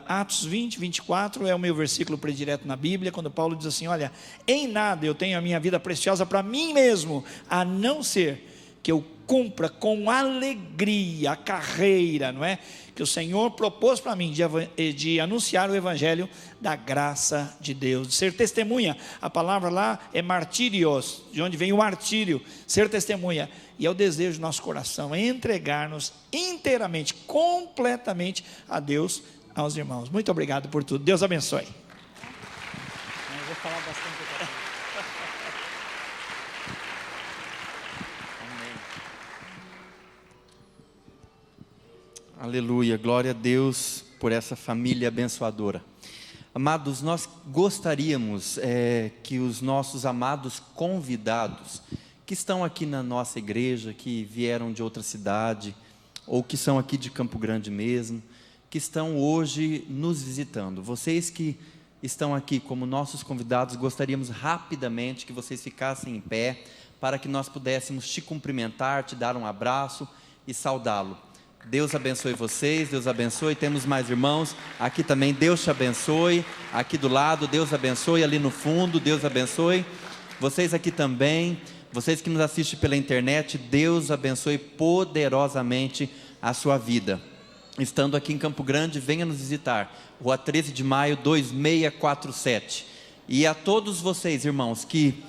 Atos 20, 24 é o meu versículo predileto na Bíblia, quando Paulo diz assim: olha, em nada eu tenho a minha vida preciosa para mim mesmo, a não ser que eu cumpra com alegria a carreira, não é? Que o Senhor propôs para mim de anunciar o Evangelho da graça de Deus, de ser testemunha. A palavra lá é martírios, de onde vem o martírio, ser testemunha. E é o desejo do nosso coração, é entregar-nos inteiramente, completamente a Deus, aos irmãos. Muito obrigado por tudo, Deus abençoe. Eu vou falar bastante agora. Aleluia, glória a Deus por essa família abençoadora. Amados, nós gostaríamos que os nossos amados convidados, que estão aqui na nossa igreja, que vieram de outra cidade, ou que são aqui de Campo Grande mesmo, que estão hoje nos visitando, vocês que estão aqui como nossos convidados, gostaríamos rapidamente que vocês ficassem em pé, para que nós pudéssemos te cumprimentar, te dar um abraço e saudá-lo. Deus abençoe vocês, Deus abençoe. Temos mais irmãos aqui também, Deus te abençoe. Aqui do lado, Deus abençoe. Ali no fundo, Deus abençoe. Vocês aqui também, vocês que nos assistem pela internet, Deus abençoe poderosamente a sua vida. Estando aqui em Campo Grande, venha nos visitar, Rua 13 de Maio, 2647. E a todos vocês, irmãos, que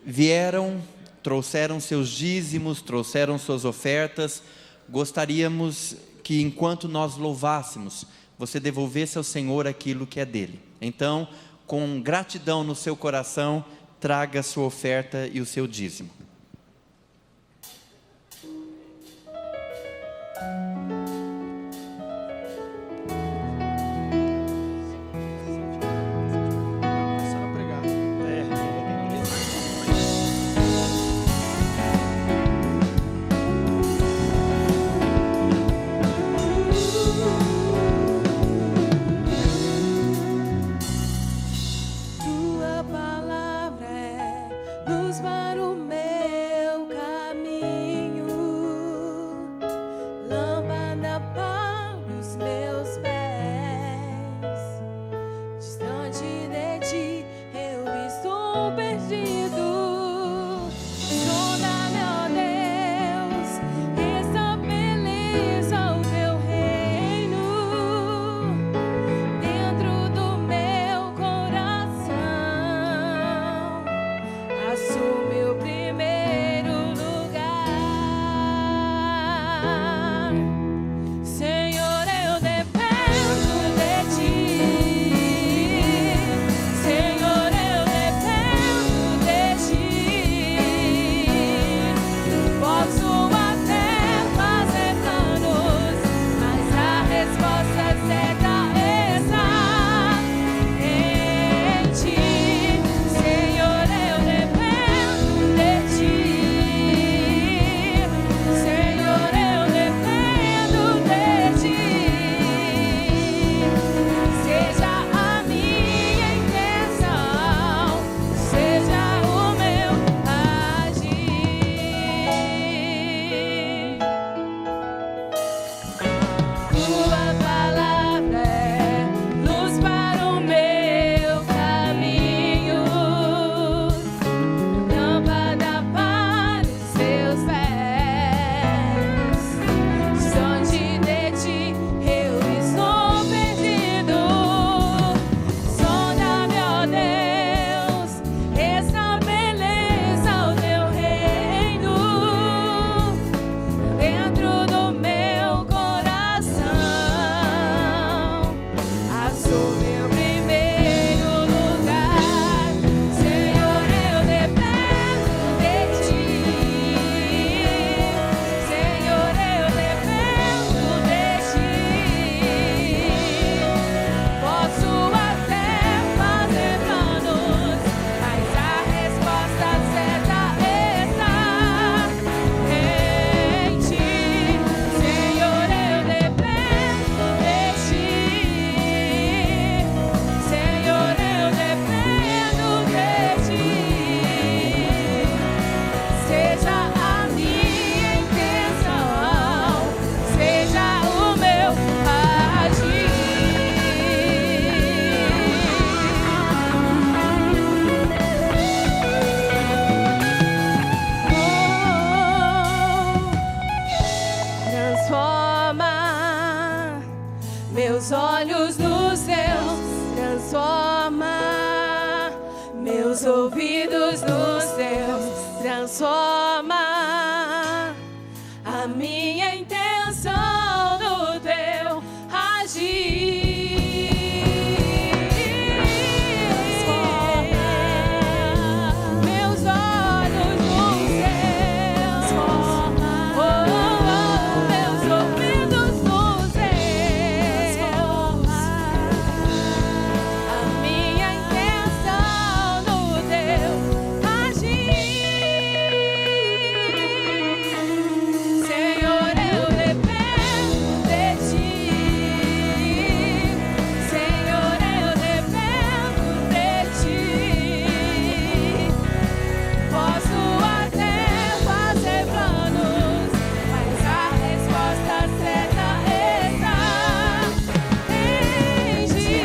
vieram, trouxeram seus dízimos, trouxeram suas ofertas, gostaríamos que enquanto nós louvássemos, você devolvesse ao Senhor aquilo que é dele. Então, com gratidão no seu coração, traga a sua oferta e o seu dízimo. Tua palavra é luz para o meu caminho, lâmpada meus ouvidos nos teus, transforma a minha intenção no teu agir. Meus olhos nos teus, meus ouvidos nos teus, a minha intenção no teu agir. Senhor, eu dependo de ti. Senhor, eu dependo de ti. Posso até fazer planos, mas a resposta certa está em ti.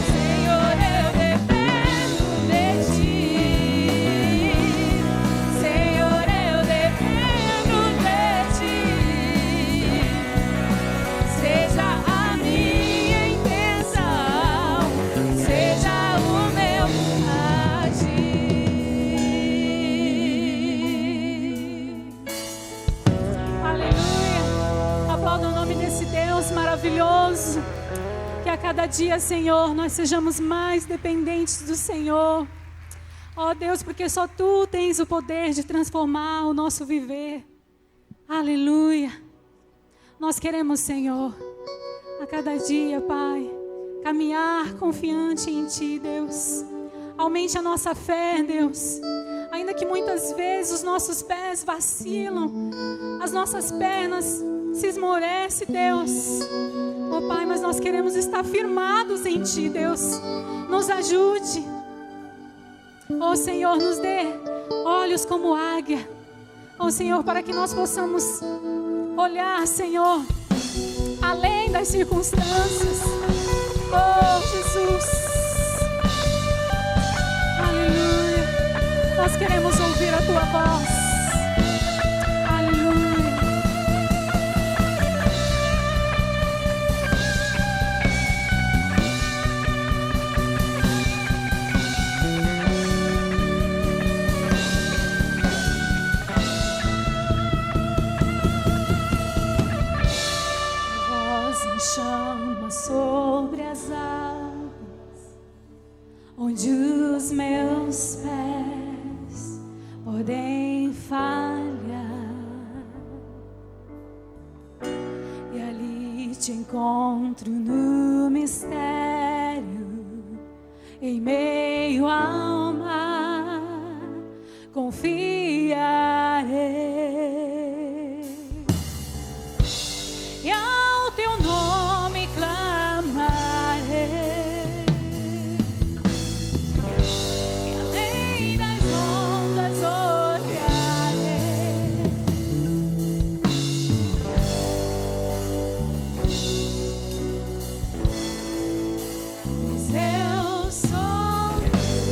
Senhor, eu dependo de ti. Senhor, eu dependo de ti. Seja a minha intenção, seja o meu agir. Aleluia. Aplauda o nome desse Deus maravilhoso. Que a cada dia, Senhor, nós sejamos mais dependentes do Senhor. Ó Deus, porque só Tu tens o poder de transformar o nosso viver. Aleluia. Nós queremos, Senhor, a cada dia, Pai, caminhar confiante em Ti, Deus. Aumente a nossa fé, Deus. Ainda que muitas vezes os nossos pés vacilam, as nossas pernas se esmorecem, Deus. Ó Pai, mas nós queremos estar firmados em Ti, Deus. Nos ajude. Ó Senhor, nos dê olhos como águia. Ó Senhor, para que nós possamos olhar, Senhor, além das circunstâncias. Oh, Jesus. Aleluia. Nós queremos ouvir a Tua voz. Aleluia. Voz em chama sobre as águas, onde os meus pés podem falhar, e ali te encontro no mistério, em meio ao mar, confiarei, e ao Teu nome clamarei. Além das ondas olharei, pois eu sou teu.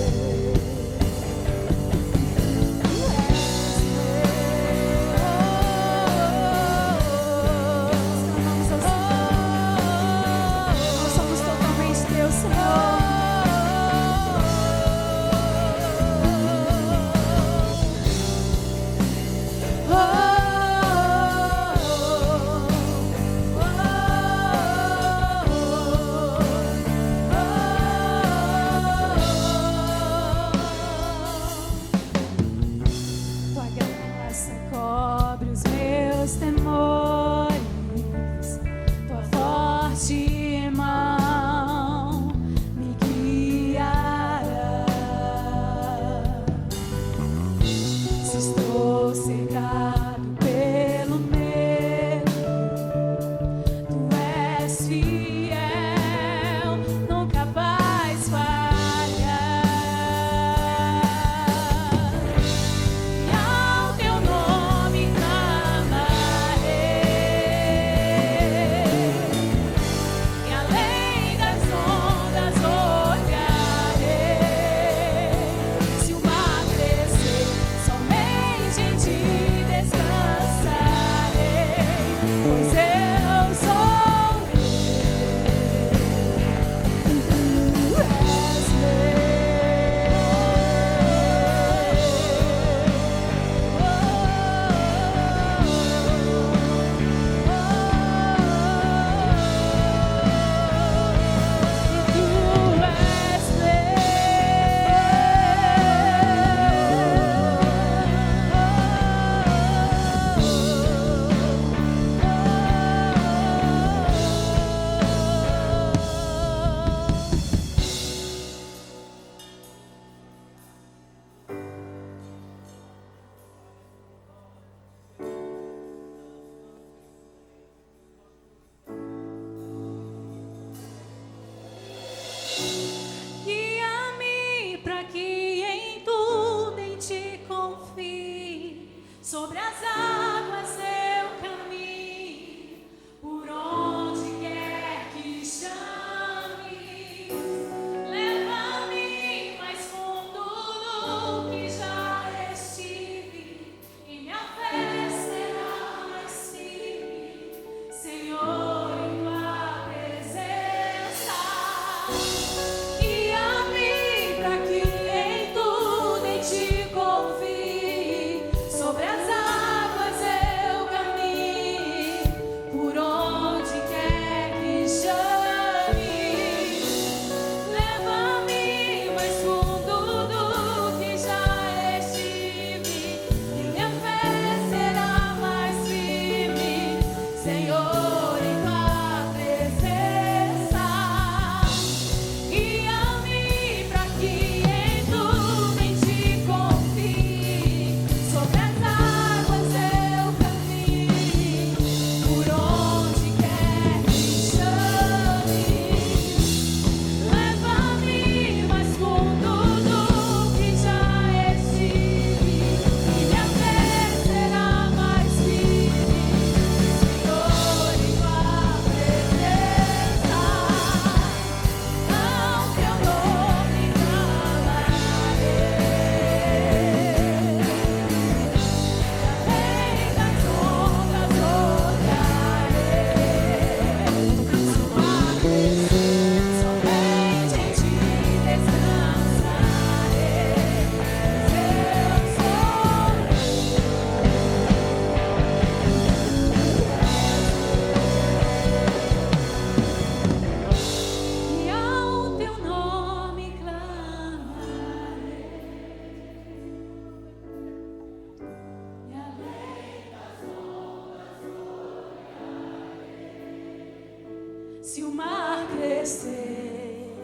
Se o mar crescer,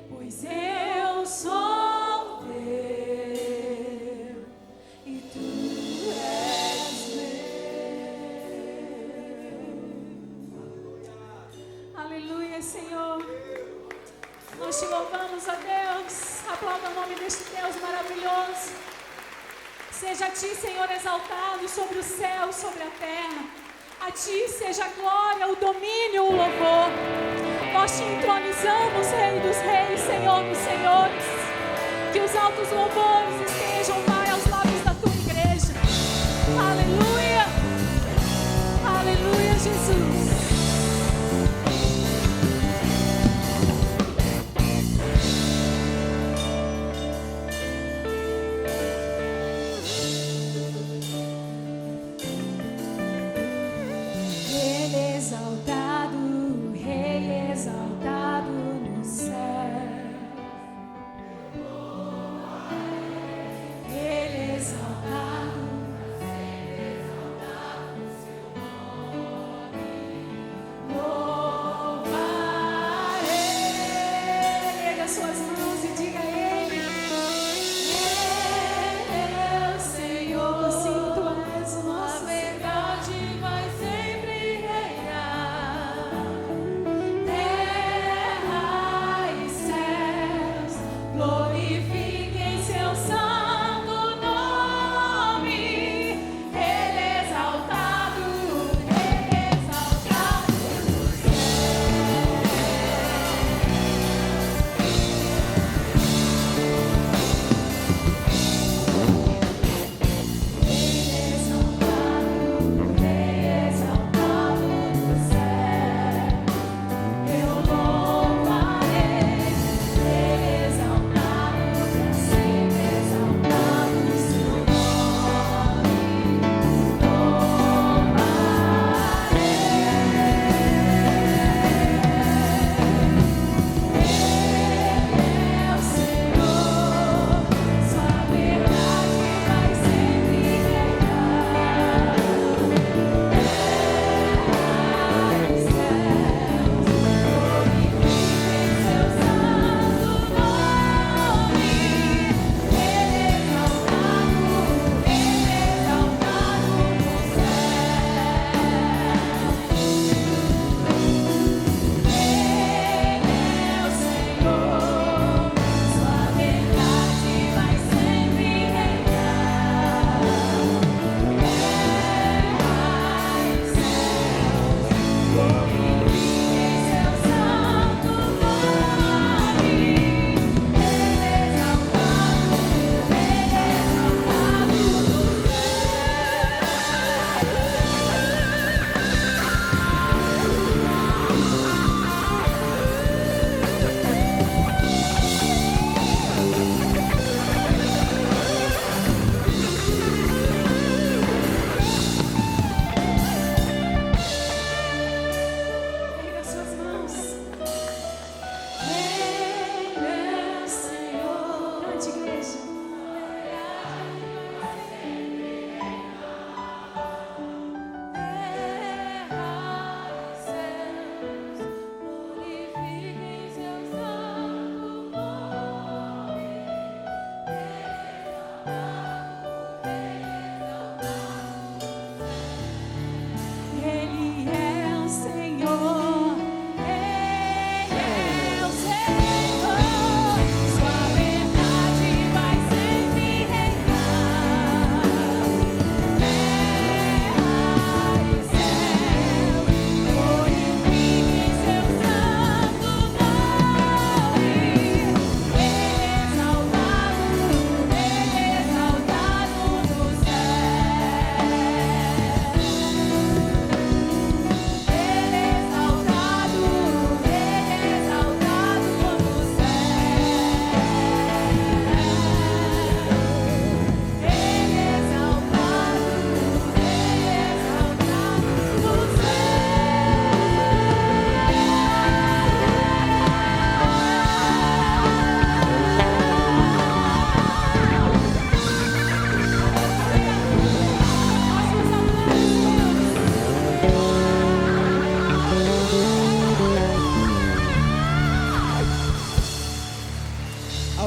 pois eu sou teu e tu és meu. Aleluia, Senhor. Nós te louvamos, ó Deus. Aplauda o nome deste Deus maravilhoso. Seja a Ti, Senhor, exaltado sobre o céu, sobre a terra. A Ti seja a glória, o domínio, o louvor. Nós Te entronizamos, Rei dos Reis, Senhor dos Senhores. Que os altos louvores estejam, Pai, aos lábios da Tua igreja. Aleluia. Aleluia, Jesus. Rei exaltado no céu. Ele exaltado,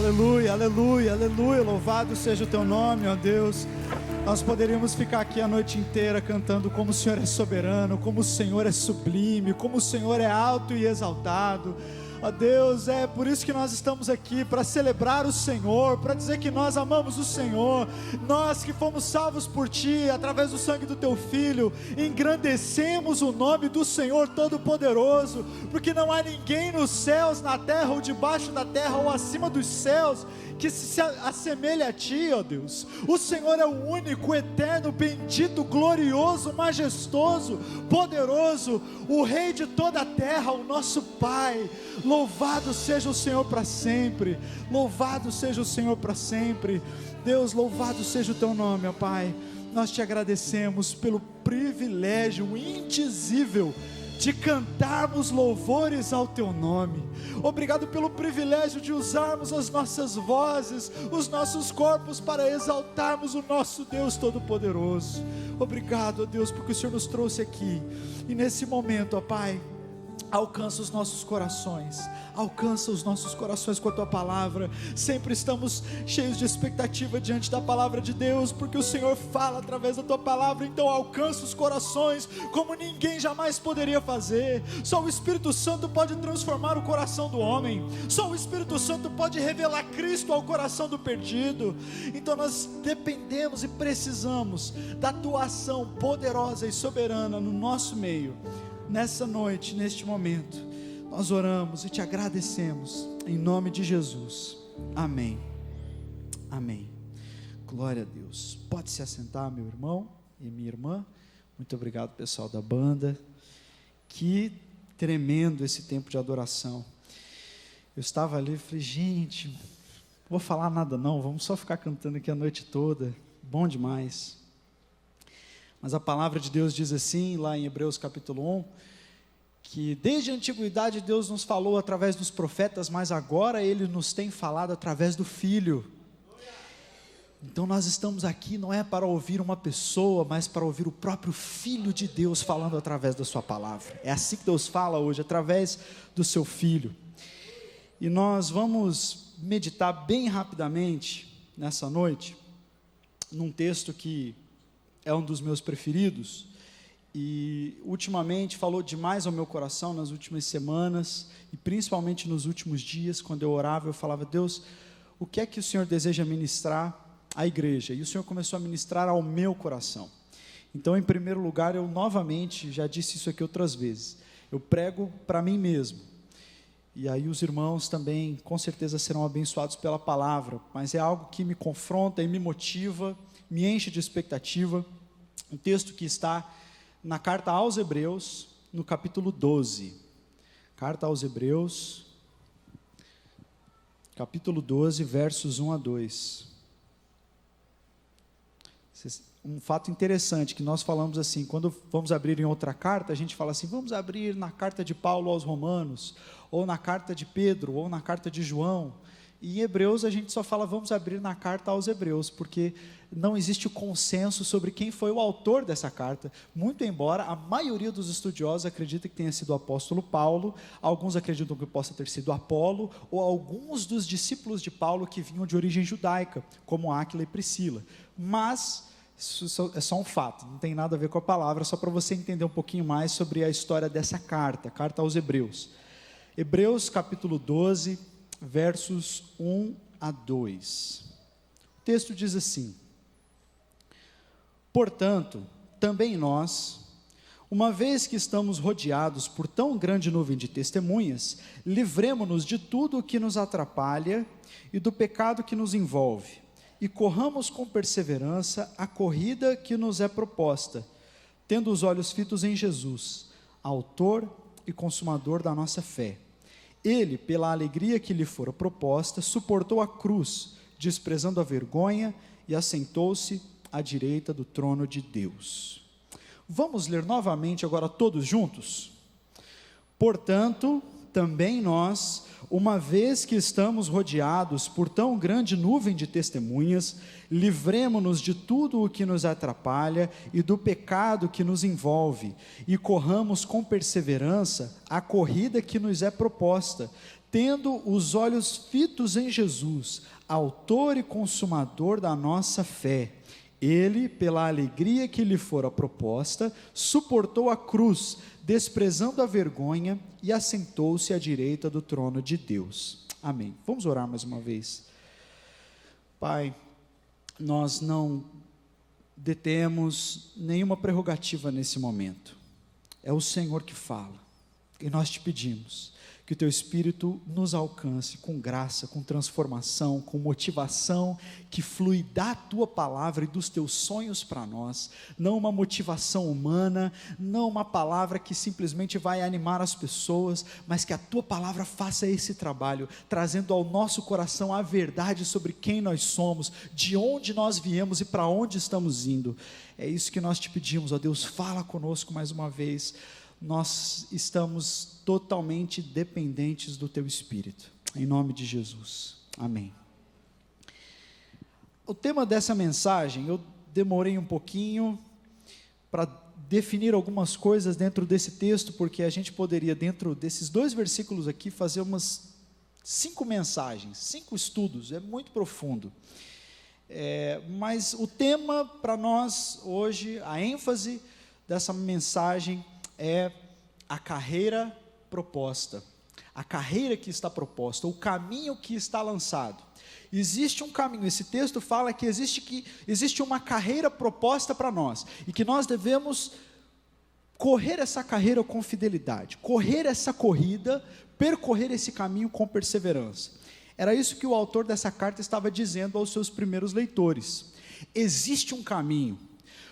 aleluia, aleluia, aleluia. Louvado seja o teu nome, ó Deus. Nós poderíamos ficar aqui a noite inteira cantando como o Senhor é soberano, como o Senhor é sublime, como o Senhor é alto e exaltado. Ó Deus, é por isso que nós estamos aqui, para celebrar o Senhor, para dizer que nós amamos o Senhor, nós que fomos salvos por Ti, através do sangue do Teu Filho, engrandecemos o nome do Senhor Todo-Poderoso, porque não há ninguém nos céus, na terra ou debaixo da terra ou acima dos céus, que se assemelhe a Ti, ó Deus. O Senhor é o único, eterno, bendito, glorioso, majestoso, poderoso, o Rei de toda a terra, o nosso Pai. Louvado seja o Senhor para sempre, louvado seja o Senhor para sempre. Deus, louvado seja o Teu nome, ó Pai. Nós Te agradecemos pelo privilégio indizível de cantarmos louvores ao Teu nome. Obrigado pelo privilégio de usarmos as nossas vozes, os nossos corpos para exaltarmos o nosso Deus Todo-Poderoso. Obrigado, ó Deus, porque o Senhor nos trouxe aqui. E nesse momento, ó Pai, alcança os nossos corações com a Tua palavra. Sempre estamos cheios de expectativa diante da palavra de Deus, porque o Senhor fala através da Tua palavra. Então alcança os corações como ninguém jamais poderia fazer. Só o Espírito Santo pode transformar o coração do homem, só o Espírito Santo pode revelar Cristo ao coração do perdido. Então nós dependemos e precisamos da Tua ação poderosa e soberana no nosso meio. Nessa noite, neste momento, nós oramos e Te agradecemos, em nome de Jesus, amém, amém. Glória a Deus. Pode se assentar, meu irmão e minha irmã. Muito obrigado, pessoal da banda. Que tremendo esse tempo de adoração. Eu estava ali e falei, gente, não vou falar nada não, vamos só ficar cantando aqui a noite toda, bom demais. Mas a palavra de Deus diz assim, lá em Hebreus capítulo 1, que desde a antiguidade Deus nos falou através dos profetas, mas agora Ele nos tem falado através do Filho. Então nós estamos aqui não é para ouvir uma pessoa, mas para ouvir o próprio Filho de Deus falando através da sua palavra. É assim que Deus fala hoje, através do seu Filho. E nós vamos meditar bem rapidamente nessa noite, num texto que é um dos meus preferidos, e ultimamente falou demais ao meu coração nas últimas semanas, e principalmente nos últimos dias, quando eu orava, eu falava, Deus, o que é que o Senhor deseja ministrar à igreja? E o Senhor começou a ministrar ao meu coração. Então, em primeiro lugar, eu novamente, já disse isso aqui outras vezes, eu prego para mim mesmo, e aí os irmãos também, com certeza, serão abençoados pela palavra, mas é algo que me confronta e me motiva, me enche de expectativa. Um texto que está na carta aos Hebreus, no capítulo 12. Carta aos Hebreus, capítulo 12, versos 1 a 2. Um fato interessante, que nós falamos assim, quando vamos abrir em outra carta, a gente fala assim, vamos abrir na carta de Paulo aos Romanos, ou na carta de Pedro, ou na carta de João. E em Hebreus a gente só fala, vamos abrir na carta aos Hebreus, porque não existe o consenso sobre quem foi o autor dessa carta, muito embora a maioria dos estudiosos acredita que tenha sido o apóstolo Paulo, alguns acreditam que possa ter sido Apolo, ou alguns dos discípulos de Paulo que vinham de origem judaica, como Áquila e Priscila, mas isso é só um fato, não tem nada a ver com a palavra, só para você entender um pouquinho mais sobre a história dessa carta, carta aos Hebreus. Hebreus capítulo 12, versos 1 a 2. O texto diz assim: portanto, também nós, uma vez que estamos rodeados por tão grande nuvem de testemunhas, livremo-nos de tudo o que nos atrapalha e do pecado que nos envolve, e corramos com perseverança a corrida que nos é proposta, tendo os olhos fitos em Jesus, autor e consumador da nossa fé. Ele, pela alegria que lhe fora proposta, suportou a cruz, desprezando a vergonha, e assentou-se à direita do trono de Deus. Vamos ler novamente agora todos juntos? Portanto, também nós, uma vez que estamos rodeados por tão grande nuvem de testemunhas, livremo-nos de tudo o que nos atrapalha e do pecado que nos envolve, e corramos com perseverança a corrida que nos é proposta, tendo os olhos fitos em Jesus, autor e consumador da nossa fé. Ele, pela alegria que lhe fora proposta, suportou a cruz, desprezando a vergonha, e assentou-se à direita do trono de Deus. Amém. Vamos orar mais uma vez. Pai, nós não detemos nenhuma prerrogativa nesse momento. É o Senhor que fala. E nós te pedimos que o teu Espírito nos alcance com graça, com transformação, com motivação que flui da tua palavra e dos teus sonhos para nós, não uma motivação humana, não uma palavra que simplesmente vai animar as pessoas, mas que a tua palavra faça esse trabalho, trazendo ao nosso coração a verdade sobre quem nós somos, de onde nós viemos e para onde estamos indo. É isso que nós te pedimos, ó Deus, fala conosco mais uma vez. Nós estamos totalmente dependentes do teu Espírito, em nome de Jesus, amém. O tema dessa mensagem, eu demorei um pouquinho para definir algumas coisas dentro desse texto, porque a gente poderia, dentro desses 2 versículos aqui, fazer umas 5 mensagens, 5 estudos, é muito profundo. Mas o tema para nós hoje, a ênfase dessa mensagem é a carreira proposta, a carreira que está proposta, o caminho que está lançado. Existe um caminho, esse texto fala que existe uma carreira proposta para nós, e que nós devemos correr essa carreira com fidelidade, correr essa corrida, percorrer esse caminho com perseverança. Era isso que o autor dessa carta estava dizendo aos seus primeiros leitores. Existe um caminho,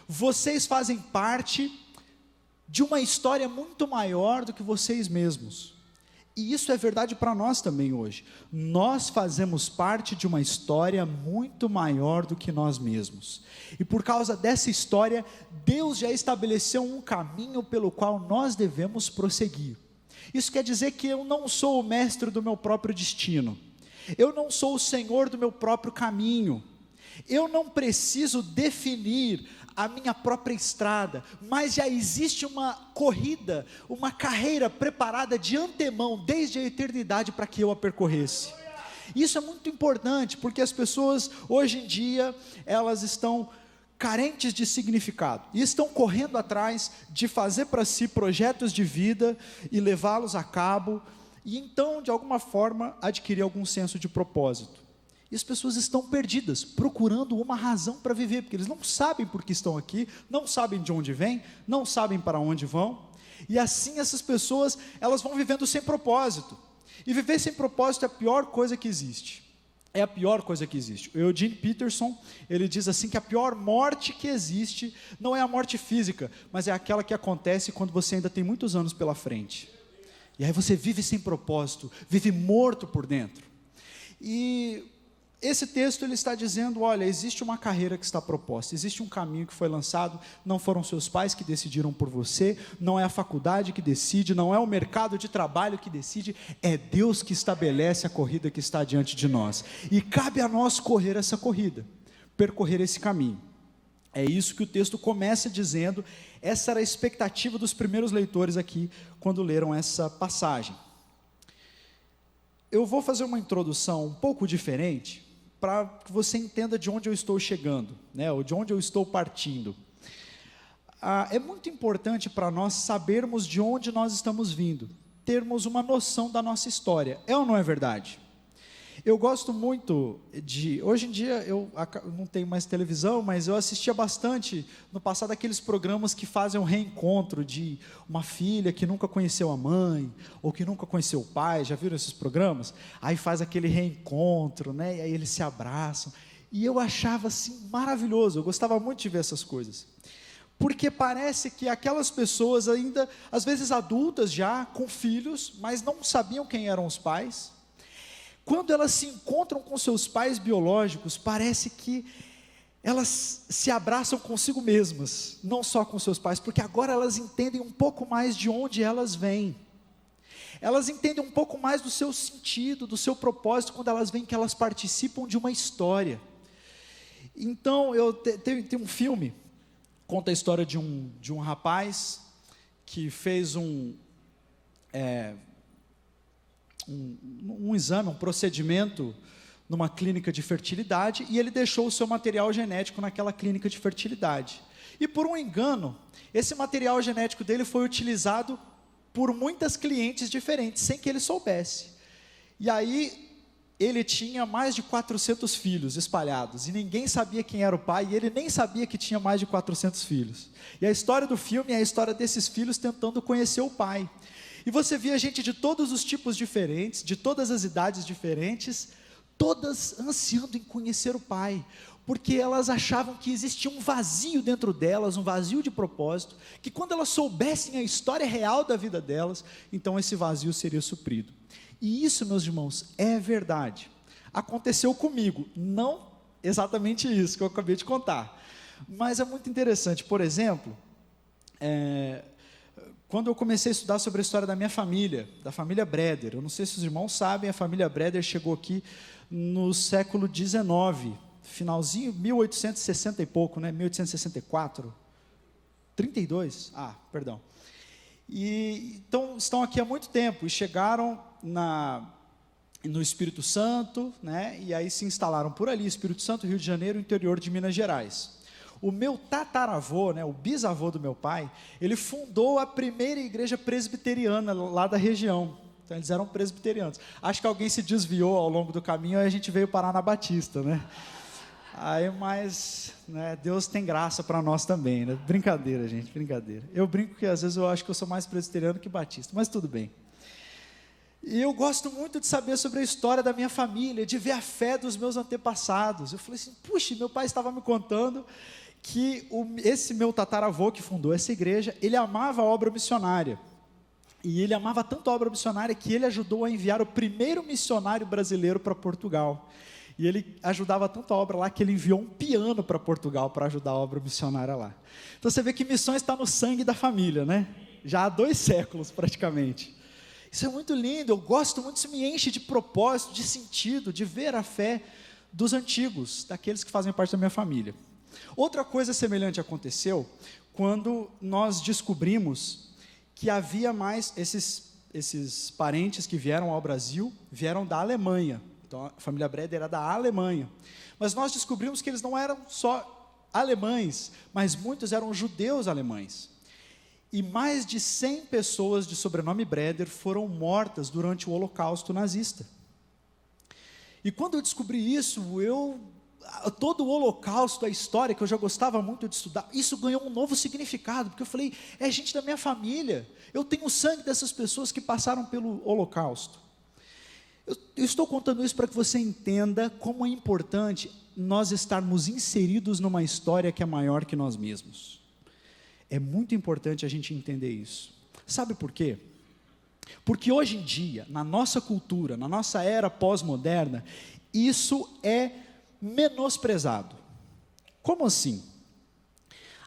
vocês fazem parte de uma história muito maior do que vocês mesmos, e isso é verdade para nós também hoje. Nós fazemos parte de uma história muito maior do que nós mesmos, e por causa dessa história, Deus já estabeleceu um caminho pelo qual nós devemos prosseguir. Isso quer dizer que eu não sou o mestre do meu próprio destino, eu não sou o senhor do meu próprio caminho, eu não preciso definir a minha própria estrada, mas já existe uma corrida, uma carreira preparada de antemão, desde a eternidade, para que eu a percorresse. Isso é muito importante, porque as pessoas, hoje em dia, elas estão carentes de significado, e estão correndo atrás de fazer para si projetos de vida, e levá-los a cabo, e então, de alguma forma, adquirir algum senso de propósito. E as pessoas estão perdidas, procurando uma razão para viver, porque eles não sabem por que estão aqui, não sabem de onde vêm, não sabem para onde vão, e assim essas pessoas, elas vão vivendo sem propósito, e viver sem propósito é a pior coisa que existe, é a pior coisa que existe. O Eugene Peterson, ele diz assim, que a pior morte que existe, não é a morte física, mas é aquela que acontece quando você ainda tem muitos anos pela frente, e aí você vive sem propósito, vive morto por dentro. E esse texto ele está dizendo, olha, existe uma carreira que está proposta, existe um caminho que foi lançado, não foram seus pais que decidiram por você, não é a faculdade que decide, não é o mercado de trabalho que decide, é Deus que estabelece a corrida que está diante de nós, e cabe a nós correr essa corrida, percorrer esse caminho. É isso que o texto começa dizendo, essa era a expectativa dos primeiros leitores aqui, quando leram essa passagem. Eu vou fazer uma introdução um pouco diferente, para que você entenda de onde eu estou chegando, né, ou de onde eu estou partindo. É muito importante para nós sabermos de onde nós estamos vindo, termos uma noção da nossa história, é ou não é verdade? Eu gosto muito hoje em dia eu não tenho mais televisão, mas eu assistia bastante no passado aqueles programas que fazem um reencontro de uma filha que nunca conheceu a mãe, ou que nunca conheceu o pai, já viram esses programas? Aí faz aquele reencontro, né? E aí eles se abraçam, e eu achava assim maravilhoso, eu gostava muito de ver essas coisas, porque parece que aquelas pessoas ainda, às vezes adultas já, com filhos, mas não sabiam quem eram os pais, quando elas se encontram com seus pais biológicos, parece que elas se abraçam consigo mesmas, não só com seus pais, porque agora elas entendem um pouco mais de onde elas vêm. Elas entendem um pouco mais do seu sentido, do seu propósito, quando elas veem que elas participam de uma história. Então, tem um filme, conta a história de um rapaz que fez um exame, um procedimento numa clínica de fertilidade, e ele deixou o seu material genético naquela clínica de fertilidade. E por um engano, esse material genético dele foi utilizado por muitas clientes diferentes, sem que ele soubesse. E aí, ele tinha mais de 400 filhos espalhados, e ninguém sabia quem era o pai, e ele nem sabia que tinha mais de 400 filhos. E a história do filme é a história desses filhos tentando conhecer o pai. E você via gente de todos os tipos diferentes, de todas as idades diferentes, todas ansiando em conhecer o pai, porque elas achavam que existia um vazio dentro delas, um vazio de propósito, que quando elas soubessem a história real da vida delas, então esse vazio seria suprido. E isso, meus irmãos, é verdade. Aconteceu comigo, não exatamente isso que eu acabei de contar, mas é muito interessante. Por exemplo, quando eu comecei a estudar sobre a história da minha família, da família Breder, eu não sei se os irmãos sabem, a família Breder chegou aqui no século XIX, finalzinho, 1860 e pouco, né? 1864, 32, perdão. E então estão aqui há muito tempo e chegaram no Espírito Santo, né? E aí se instalaram por ali, Espírito Santo, Rio de Janeiro, interior de Minas Gerais. O meu tataravô, né, o bisavô do meu pai, ele fundou a primeira igreja presbiteriana lá da região. Então eles eram presbiterianos. Acho que alguém se desviou ao longo do caminho e a gente veio parar na Batista, né? Mas né, Deus tem graça para nós também, né? Brincadeira, gente, brincadeira. Eu brinco que às vezes eu acho que eu sou mais presbiteriano que batista, mas tudo bem. E eu gosto muito de saber sobre a história da minha família, de ver a fé dos meus antepassados. Eu falei assim, puxa, meu pai estava me contando que esse meu tataravô que fundou essa igreja, ele amava a obra missionária. E ele amava tanto a obra missionária que ele ajudou a enviar o primeiro missionário brasileiro para Portugal. E ele ajudava tanto a obra lá que ele enviou um piano para Portugal para ajudar a obra missionária lá. Então você vê que missões está no sangue da família, né? Já há 2 séculos praticamente. Isso é muito lindo, eu gosto muito, isso me enche de propósito, de sentido, de ver a fé dos antigos, daqueles que fazem parte da minha família. Outra coisa semelhante aconteceu quando nós descobrimos que havia mais esses parentes que vieram ao Brasil, vieram da Alemanha. Então a família Breder era da Alemanha. Mas nós descobrimos que eles não eram só alemães, mas muitos eram judeus alemães. E mais de 100 pessoas de sobrenome Breder foram mortas durante o Holocausto nazista. E quando eu descobri isso, todo o Holocausto, a história que eu já gostava muito de estudar, isso ganhou um novo significado, porque eu falei, é gente da minha família, eu tenho o sangue dessas pessoas que passaram pelo Holocausto. Eu estou contando isso para que você entenda como é importante nós estarmos inseridos numa história que é maior que nós mesmos. É muito importante a gente entender isso. Sabe por quê? Porque hoje em dia, na nossa cultura, na nossa era pós-moderna, isso é menosprezado. Como assim?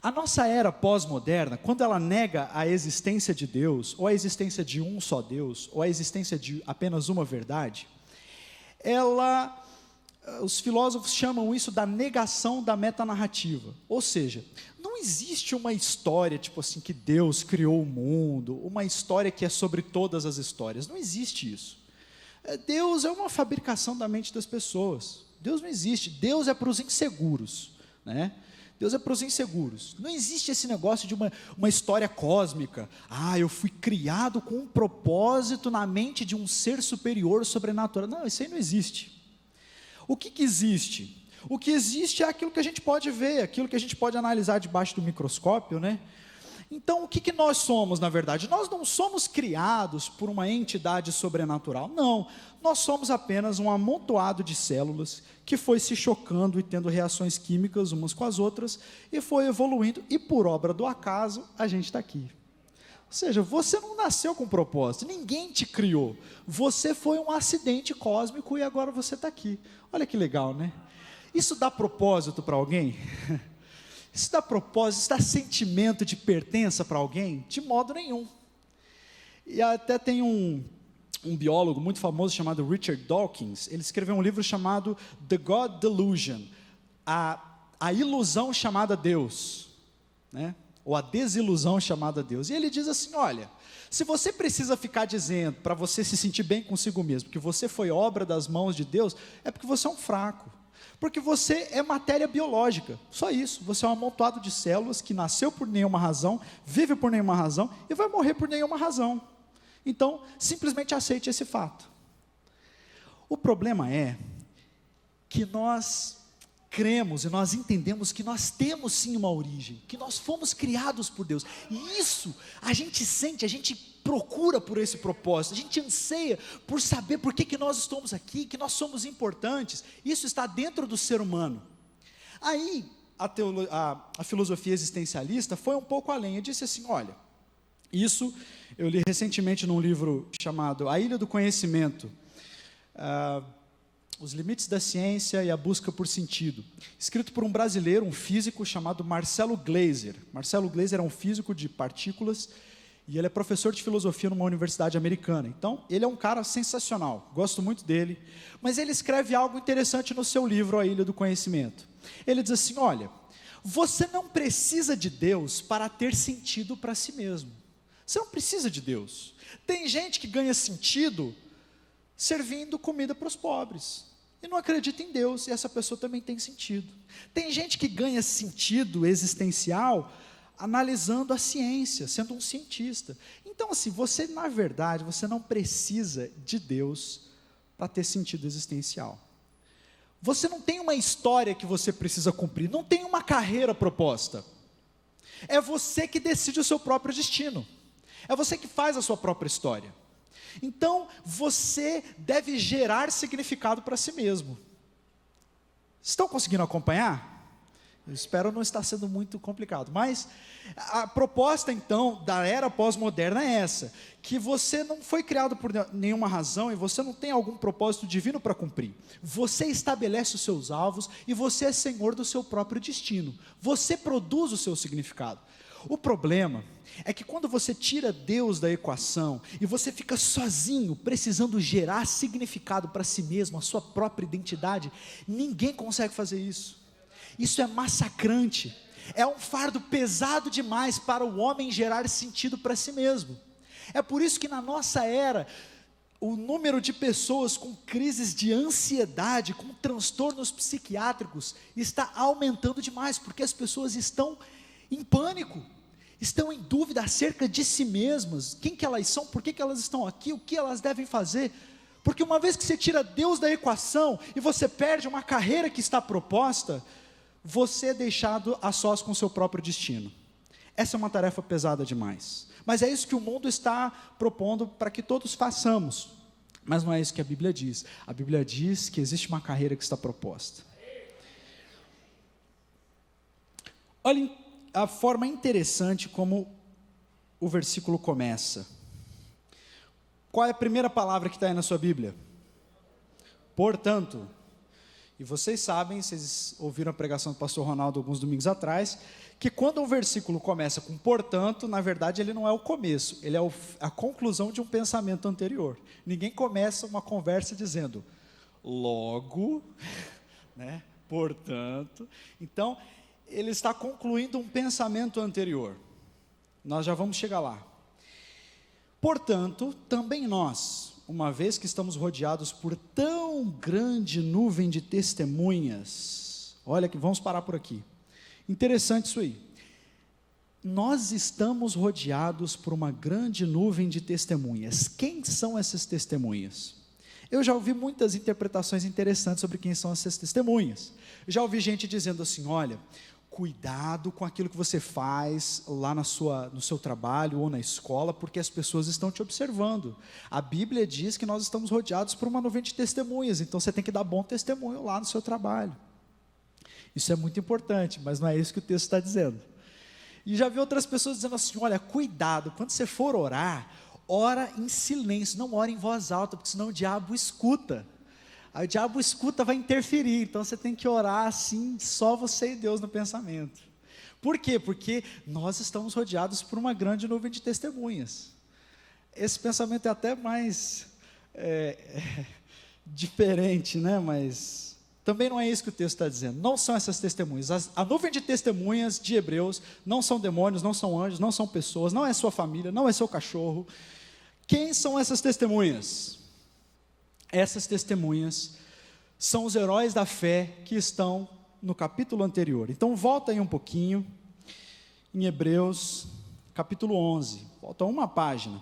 A nossa era pós-moderna, quando ela nega a existência de Deus, ou a existência de um só Deus, ou a existência de apenas uma verdade, os filósofos chamam isso da negação da metanarrativa. Ou seja, não existe uma história, tipo assim, que Deus criou o mundo, uma história que é sobre todas as histórias. Não existe isso. Deus é uma fabricação da mente das pessoas. Deus não existe. Deus é para os inseguros, né? Deus é para os inseguros. Não existe esse negócio de uma história cósmica. Eu fui criado com um propósito na mente de um ser superior, sobrenatural. Não, isso aí não existe. O que existe? O que existe é aquilo que a gente pode ver, aquilo que a gente pode analisar debaixo do microscópio, né? Então, o que nós somos, na verdade? Nós não somos criados por uma entidade sobrenatural, não. Nós somos apenas um amontoado de células que foi se chocando e tendo reações químicas umas com as outras, e foi evoluindo, e por obra do acaso, a gente está aqui. Ou seja, você não nasceu com propósito, ninguém te criou. Você foi um acidente cósmico e agora você está aqui. Olha que legal, né? Isso dá propósito para alguém? Isso dá propósito, isso dá sentimento de pertença para alguém? De modo nenhum. E até tem um biólogo muito famoso chamado Richard Dawkins, ele escreveu um livro chamado The God Delusion, a ilusão chamada Deus, né? Ou a desilusão chamada Deus. E ele diz assim, olha, se você precisa ficar dizendo, para você se sentir bem consigo mesmo, que você foi obra das mãos de Deus, é porque você é um fraco. Porque você é matéria biológica, só isso. Você é um amontoado de células que nasceu por nenhuma razão, vive por nenhuma razão e vai morrer por nenhuma razão. Então, simplesmente aceite esse fato. O problema é que nós cremos e nós entendemos que nós temos sim uma origem, que nós fomos criados por Deus. E isso a gente sente, a gente procura por esse propósito, a gente anseia por saber por que nós estamos aqui, que nós somos importantes. Isso está dentro do ser humano. Aí, a filosofia existencialista foi um pouco além, e disse assim, olha, isso eu li recentemente num livro chamado A Ilha do Conhecimento, Os Limites da Ciência e a Busca por Sentido, escrito por um brasileiro, um físico chamado Marcelo Gleiser. Marcelo Gleiser é um físico de partículas e ele é professor de filosofia numa universidade americana. Então, ele é um cara sensacional, gosto muito dele, mas ele escreve algo interessante no seu livro A Ilha do Conhecimento. Ele diz assim, olha, você não precisa de Deus para ter sentido para si mesmo. Você não precisa de Deus. Tem gente que ganha sentido servindo comida para os pobres e não acredita em Deus, e essa pessoa também tem sentido. Tem gente que ganha sentido existencial analisando a ciência, sendo um cientista. Então, assim, você, na verdade, você não precisa de Deus para ter sentido existencial. Você não tem uma história que você precisa cumprir, não tem uma carreira proposta. É você que decide o seu próprio destino. É você que faz a sua própria história. Então, você deve gerar significado para si mesmo. Estão conseguindo acompanhar? Eu espero não estar sendo muito complicado. Mas a proposta, então, da era pós-moderna é essa. Que você não foi criado por nenhuma razão e você não tem algum propósito divino para cumprir. Você estabelece os seus alvos e você é senhor do seu próprio destino. Você produz o seu significado. O problema é que quando você tira Deus da equação e você fica sozinho, precisando gerar significado para si mesmo, a sua própria identidade, ninguém consegue fazer isso. Isso é massacrante, é um fardo pesado demais para o homem gerar sentido para si mesmo. É por isso que na nossa era, o número de pessoas com crises de ansiedade, com transtornos psiquiátricos, está aumentando demais, porque as pessoas estão em pânico, estão em dúvida acerca de si mesmas, quem que elas são, por que elas estão aqui, o que elas devem fazer, porque uma vez que você tira Deus da equação, e você perde uma carreira que está proposta, você é deixado a sós com o seu próprio destino. Essa é uma tarefa pesada demais, mas é isso que o mundo está propondo para que todos façamos, mas não é isso que a Bíblia diz. A Bíblia diz que existe uma carreira que está proposta. Olhem a forma interessante como o versículo começa. Qual é a primeira palavra que está aí na sua Bíblia? Portanto. E vocês sabem, vocês ouviram a pregação do pastor Ronaldo alguns domingos atrás, que quando um versículo começa com portanto, na verdade ele não é o começo, ele é a conclusão de um pensamento anterior. Ninguém começa uma conversa dizendo, logo, né, portanto. Então, ele está concluindo um pensamento anterior. Nós já vamos chegar lá. Portanto, também nós, uma vez que estamos rodeados por tão grande nuvem de testemunhas, olha que vamos parar por aqui. Interessante isso aí. Nós estamos rodeados por uma grande nuvem de testemunhas. Quem são essas testemunhas? Eu já ouvi muitas interpretações interessantes sobre quem são essas testemunhas. Já ouvi gente dizendo assim, olha, cuidado com aquilo que você faz lá no seu trabalho ou na escola, porque as pessoas estão te observando. A Bíblia diz que nós estamos rodeados por uma nuvem de testemunhas, então você tem que dar bom testemunho lá no seu trabalho. Isso é muito importante, mas não é isso que o texto está dizendo. E já vi outras pessoas dizendo assim, olha, cuidado, quando você for orar, ora em silêncio, não ora em voz alta, porque senão o diabo escuta. Aí o diabo escuta, vai interferir, então você tem que orar assim, só você e Deus no pensamento. Por quê? Porque nós estamos rodeados por uma grande nuvem de testemunhas. Esse pensamento é até mais diferente, né? Mas também não é isso que o texto está dizendo. Não são essas testemunhas. A nuvem de testemunhas de Hebreus não são demônios, não são anjos, não são pessoas, não é sua família, não é seu cachorro. Quem são essas testemunhas? Essas testemunhas são os heróis da fé que estão no capítulo anterior. Então volta aí um pouquinho, em Hebreus, capítulo 11. Volta uma página.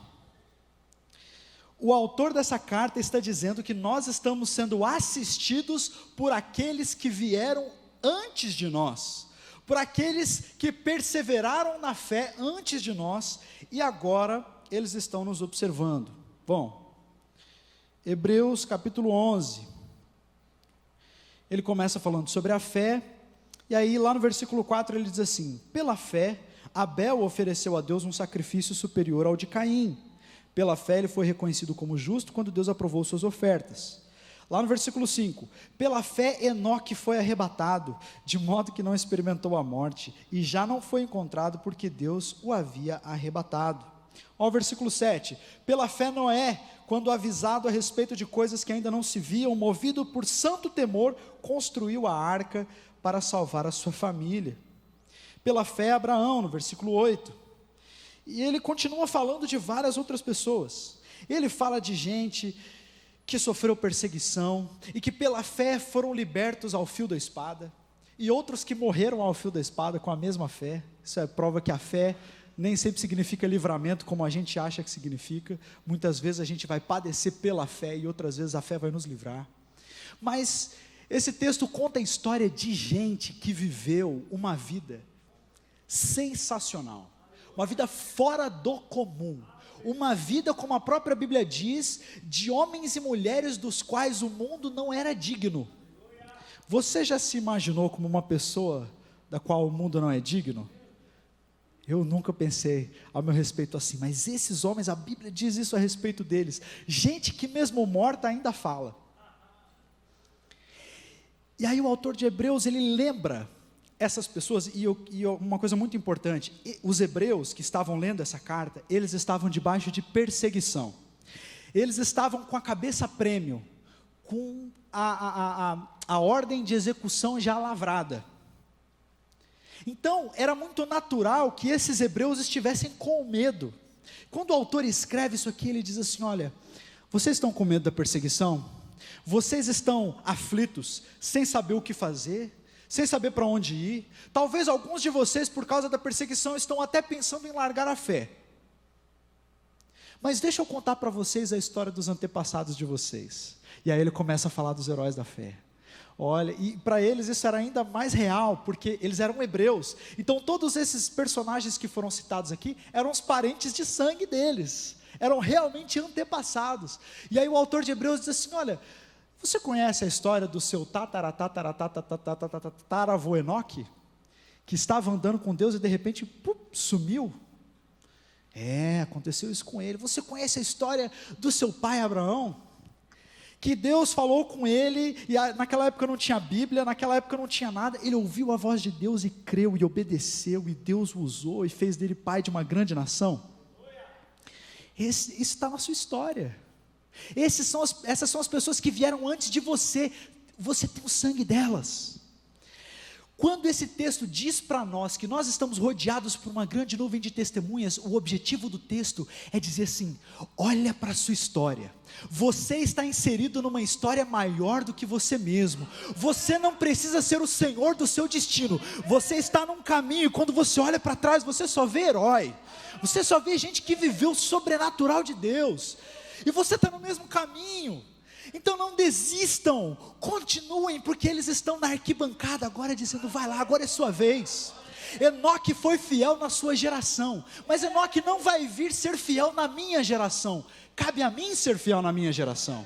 O autor dessa carta está dizendo que nós estamos sendo assistidos por aqueles que vieram antes de nós, por aqueles que perseveraram na fé antes de nós, e agora eles estão nos observando. Bom, Hebreus capítulo 11, ele começa falando sobre a fé, e aí lá no versículo 4 ele diz assim: pela fé, Abel ofereceu a Deus um sacrifício superior ao de Caim. Pela fé ele foi reconhecido como justo quando Deus aprovou suas ofertas. Lá no versículo 5, pela fé Enoque foi arrebatado, de modo que não experimentou a morte, e já não foi encontrado porque Deus o havia arrebatado. Ó, o versículo 7, pela fé Noé, quando avisado a respeito de coisas que ainda não se viam, movido por santo temor, construiu a arca para salvar a sua família. Pela fé Abraão, no versículo 8, e ele continua falando de várias outras pessoas. Ele fala de gente que sofreu perseguição, e que pela fé foram libertos ao fio da espada, e outros que morreram ao fio da espada com a mesma fé. Isso é prova que a fé nem sempre significa livramento como a gente acha que significa. Muitas vezes a gente vai padecer pela fé, e outras vezes a fé vai nos livrar. Mas esse texto conta a história de gente que viveu uma vida sensacional, uma vida fora do comum, uma vida, como a própria Bíblia diz, de homens e mulheres dos quais o mundo não era digno. Você já se imaginou como uma pessoa da qual o mundo não é digno? Eu nunca pensei ao meu respeito assim, mas esses homens, a Bíblia diz isso a respeito deles, gente que mesmo morta ainda fala. E aí o autor de Hebreus, ele lembra essas pessoas, e uma coisa muito importante, os hebreus que estavam lendo essa carta, eles estavam debaixo de perseguição, eles estavam com a cabeça a prêmio, com a ordem de execução já lavrada. Então, era muito natural que esses hebreus estivessem com medo. Quando o autor escreve isso aqui, ele diz assim: olha, vocês estão com medo da perseguição? Vocês estão aflitos, sem saber o que fazer, sem saber para onde ir? Talvez alguns de vocês, por causa da perseguição, estão até pensando em largar a fé. Mas deixa eu contar para vocês a história dos antepassados de vocês. E aí ele começa a falar dos heróis da fé. Olha, e para eles isso era ainda mais real, porque eles eram hebreus. Então todos esses personagens que foram citados aqui, eram os parentes de sangue deles, eram realmente antepassados. E aí o autor de Hebreus diz assim: olha, você conhece a história do seu tataravô Enoque, que estava andando com Deus e de repente sumiu? Aconteceu isso com ele. Você conhece a história do seu pai Abraão, que Deus falou com ele, e naquela época não tinha Bíblia, naquela época não tinha nada, ele ouviu a voz de Deus e creu e obedeceu, e Deus o usou e fez dele pai de uma grande nação? Isso está na sua história. Essas são as pessoas que vieram antes de você, você tem o sangue delas. Quando esse texto diz para nós que nós estamos rodeados por uma grande nuvem de testemunhas, o objetivo do texto é dizer assim: olha para a sua história, você está inserido numa história maior do que você mesmo, você não precisa ser o senhor do seu destino, você está num caminho, e quando você olha para trás, você só vê herói, você só vê gente que viveu o sobrenatural de Deus, e você está no mesmo caminho. Então não desistam, continuem, porque eles estão na arquibancada agora dizendo: vai lá, agora é sua vez. Enoque foi fiel na sua geração, mas Enoque não vai vir ser fiel na minha geração, cabe a mim ser fiel na minha geração.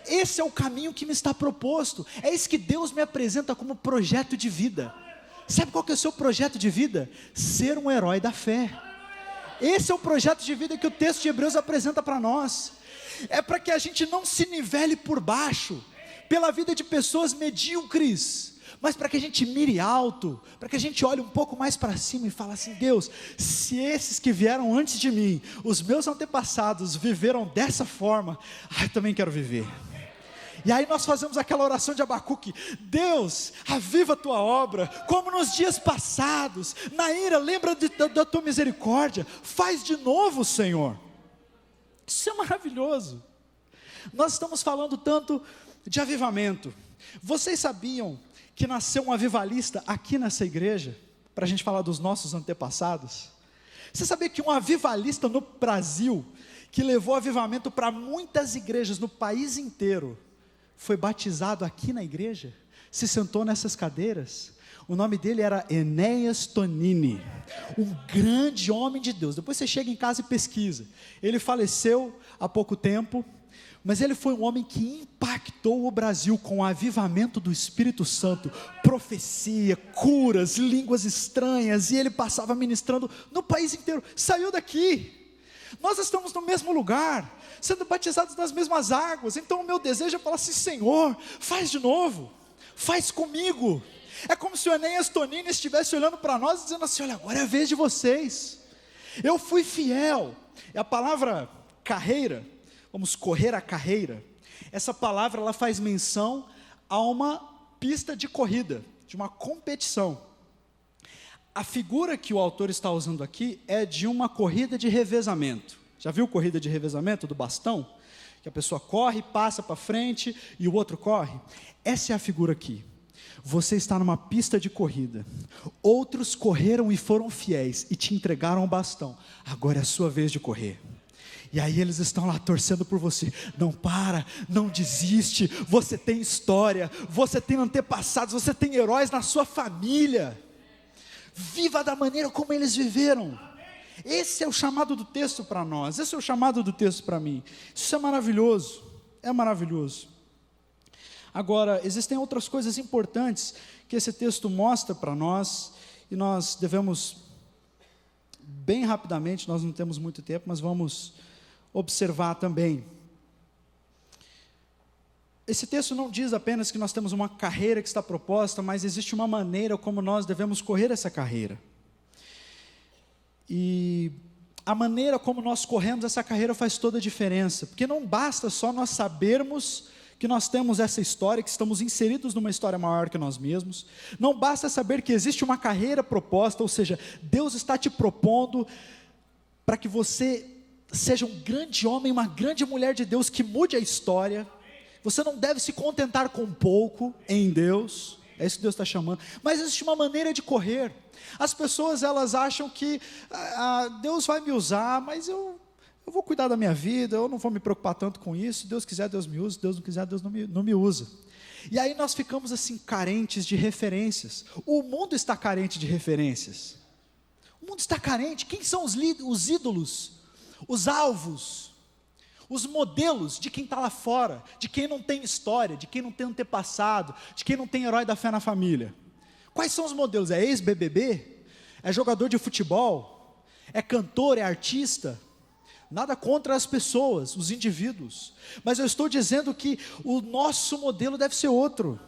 Esse é o caminho que me está proposto, é isso que Deus me apresenta como projeto de vida. Sabe qual que é o seu projeto de vida? Ser um herói da fé. Esse é o projeto de vida que o texto de Hebreus apresenta para nós. É para que a gente não se nivele por baixo, pela vida de pessoas medíocres, mas para que a gente mire alto, para que a gente olhe um pouco mais para cima e fale assim: Deus, se esses que vieram antes de mim, os meus antepassados, viveram dessa forma, eu também quero viver. E aí nós fazemos aquela oração de Abacuque: Deus, aviva a tua obra, como nos dias passados, na ira, lembra da tua misericórdia, faz de novo, Senhor. Isso é maravilhoso. Nós estamos falando tanto de avivamento. Vocês sabiam que nasceu um avivalista aqui nessa igreja, para a gente falar dos nossos antepassados? Você sabia que um avivalista no Brasil, que levou avivamento para muitas igrejas no país inteiro, foi batizado aqui na igreja, se sentou nessas cadeiras? O nome dele era Enéas Tonini, um grande homem de Deus. Depois você chega em casa e pesquisa. Ele faleceu há pouco tempo, mas ele foi um homem que impactou o Brasil com o avivamento do Espírito Santo, profecia, curas, línguas estranhas, e ele passava ministrando no país inteiro. Saiu daqui. Nós estamos no mesmo lugar, sendo batizados nas mesmas águas. Então o meu desejo é falar assim: Senhor, faz de novo, faz comigo. É como se o Enéas Tonini estivesse olhando para nós e dizendo assim: olha, agora é a vez de vocês. Eu fui fiel. E a palavra carreira, vamos correr a carreira, essa palavra ela faz menção a uma pista de corrida, de uma competição. A figura que o autor está usando aqui é de uma corrida de revezamento. Já viu corrida de revezamento do bastão? Que a pessoa corre, passa para frente e o outro corre. Essa é a figura aqui. Você está numa pista de corrida. Outros correram e foram fiéis e te entregaram o bastão. Agora é a sua vez de correr. E aí eles estão lá torcendo por você. Não para, não desiste. Você tem história, você tem antepassados, você tem heróis na sua família. Viva da maneira como eles viveram. Esse é o chamado do texto para nós. Esse é o chamado do texto para mim. Isso é maravilhoso. É maravilhoso. Agora, existem outras coisas importantes que esse texto mostra para nós, e nós devemos, bem rapidamente, nós não temos muito tempo, mas vamos observar também. Esse texto não diz apenas que nós temos uma carreira que está proposta, mas existe uma maneira como nós devemos correr essa carreira. E a maneira como nós corremos essa carreira faz toda a diferença, porque não basta só nós sabermos que nós temos essa história, que estamos inseridos numa história maior que nós mesmos. Não basta saber que existe uma carreira proposta, ou seja, Deus está te propondo para que você seja um grande homem, uma grande mulher de Deus que mude a história. Você não deve se contentar com pouco em Deus, é isso que Deus está chamando, mas existe uma maneira de correr. As pessoas, elas acham que Deus vai me usar, mas eu vou cuidar da minha vida, eu não vou me preocupar tanto com isso. Se Deus quiser, Deus me usa. Se Deus não quiser, Deus não me usa. E aí nós ficamos assim, carentes de referências. O mundo está carente de referências. O mundo está carente. Quem são os ídolos, os alvos, os modelos de quem está lá fora, de quem não tem história, de quem não tem antepassado, de quem não tem herói da fé na família? Quais são os modelos? É ex-BBB? É jogador de futebol? É cantor? É artista? Nada contra as pessoas, os indivíduos, mas eu estou dizendo que o nosso modelo deve ser outro.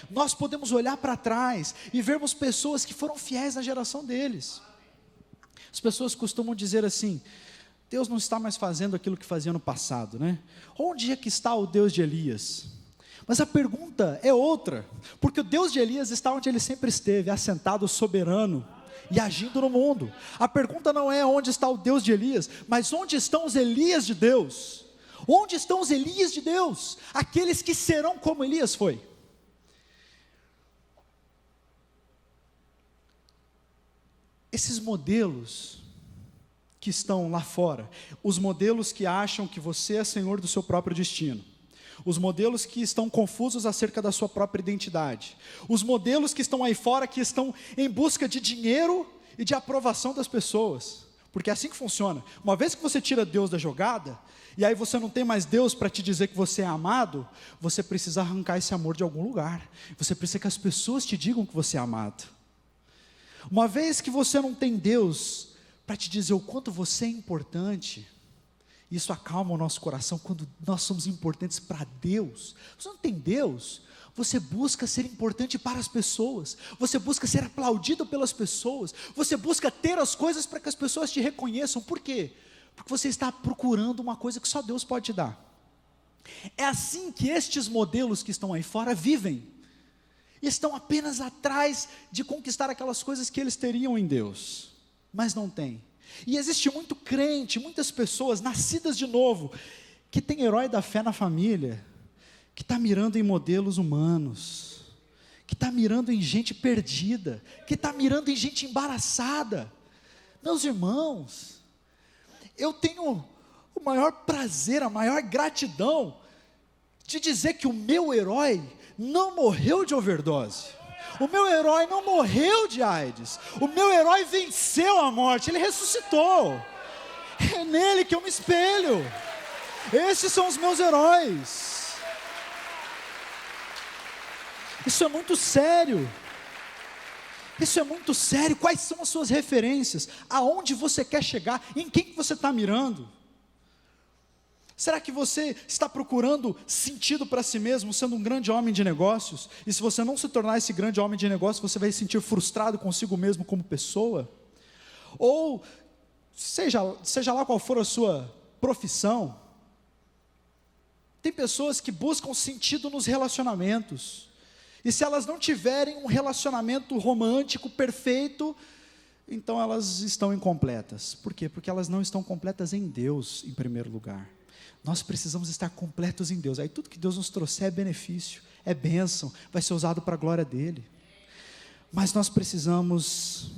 Nós podemos olhar para trás e vermos pessoas que foram fiéis na geração deles. As pessoas costumam dizer assim: Deus não está mais fazendo aquilo que fazia no passado, né? Onde é que está o Deus de Elias? Mas a pergunta é outra, porque o Deus de Elias está onde ele sempre esteve, assentado, soberano e agindo no mundo. A pergunta não é onde está o Deus de Elias, mas onde estão os Elias de Deus? Onde estão os Elias de Deus? Aqueles que serão como Elias foi. Esses modelos que estão lá fora, os modelos que acham que você é senhor do seu próprio destino, os modelos que estão confusos acerca da sua própria identidade, os modelos que estão aí fora, que estão em busca de dinheiro e de aprovação das pessoas, porque é assim que funciona. Uma vez que você tira Deus da jogada, e aí você não tem mais Deus para te dizer que você é amado, você precisa arrancar esse amor de algum lugar, você precisa que as pessoas te digam que você é amado. Uma vez que você não tem Deus para te dizer o quanto você é importante, Isso acalma o nosso coração quando nós somos importantes para Deus. Você não tem Deus, você busca ser importante para as pessoas, você busca ser aplaudido pelas pessoas, você busca ter as coisas para que as pessoas te reconheçam. Por quê? Porque você está procurando uma coisa que só Deus pode te dar. É assim que estes modelos que estão aí fora vivem. Estão apenas atrás de conquistar aquelas coisas que eles teriam em Deus, mas não têm. E existe muito crente, muitas pessoas nascidas de novo, que tem herói da fé na família, que está mirando em modelos humanos, que está mirando em gente perdida, que está mirando em gente embaraçada. Meus irmãos, eu tenho o maior prazer, a maior gratidão de dizer que o meu herói não morreu de overdose. O meu herói não morreu de AIDS. O meu herói venceu a morte, ele ressuscitou. É nele que eu me espelho. Esses são os meus heróis. Isso é muito sério. Isso é muito sério. Quais são as suas referências? Aonde você quer chegar? Em quem que você está mirando? Será que você está procurando sentido para si mesmo, sendo um grande homem de negócios? E se você não se tornar esse grande homem de negócios, você vai se sentir frustrado consigo mesmo como pessoa? Ou, seja lá qual for a sua profissão, tem pessoas que buscam sentido nos relacionamentos. E se elas não tiverem um relacionamento romântico perfeito, então elas estão incompletas. Por quê? Porque elas não estão completas em Deus, em primeiro lugar. Nós precisamos estar completos em Deus. Aí tudo que Deus nos trouxer é benefício, é bênção, vai ser usado para a glória dEle. Mas nós precisamos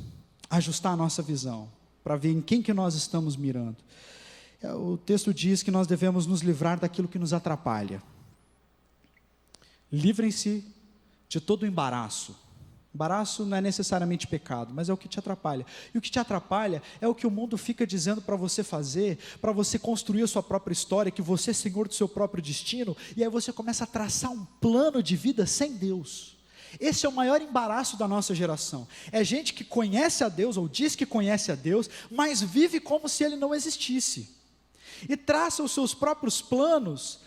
ajustar a nossa visão, para ver em quem que nós estamos mirando. O texto diz que nós devemos nos livrar daquilo que nos atrapalha. Livrem-se de todo o embaraço. Embaraço não é necessariamente pecado, mas é o que te atrapalha. E o que te atrapalha é o que o mundo fica dizendo para você fazer, para você construir a sua própria história, que você é senhor do seu próprio destino, e aí você começa a traçar um plano de vida sem Deus. Esse é o maior embaraço da nossa geração. É gente que conhece a Deus, ou diz que conhece a Deus, mas vive como se Ele não existisse. E traça os seus próprios planos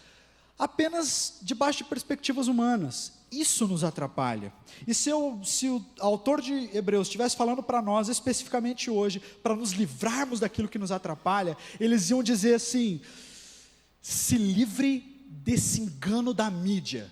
apenas debaixo de perspectivas humanas. Isso nos atrapalha. E se o autor de Hebreus estivesse falando para nós, especificamente hoje, para nos livrarmos daquilo que nos atrapalha, eles iam dizer assim: se livre desse engano da mídia,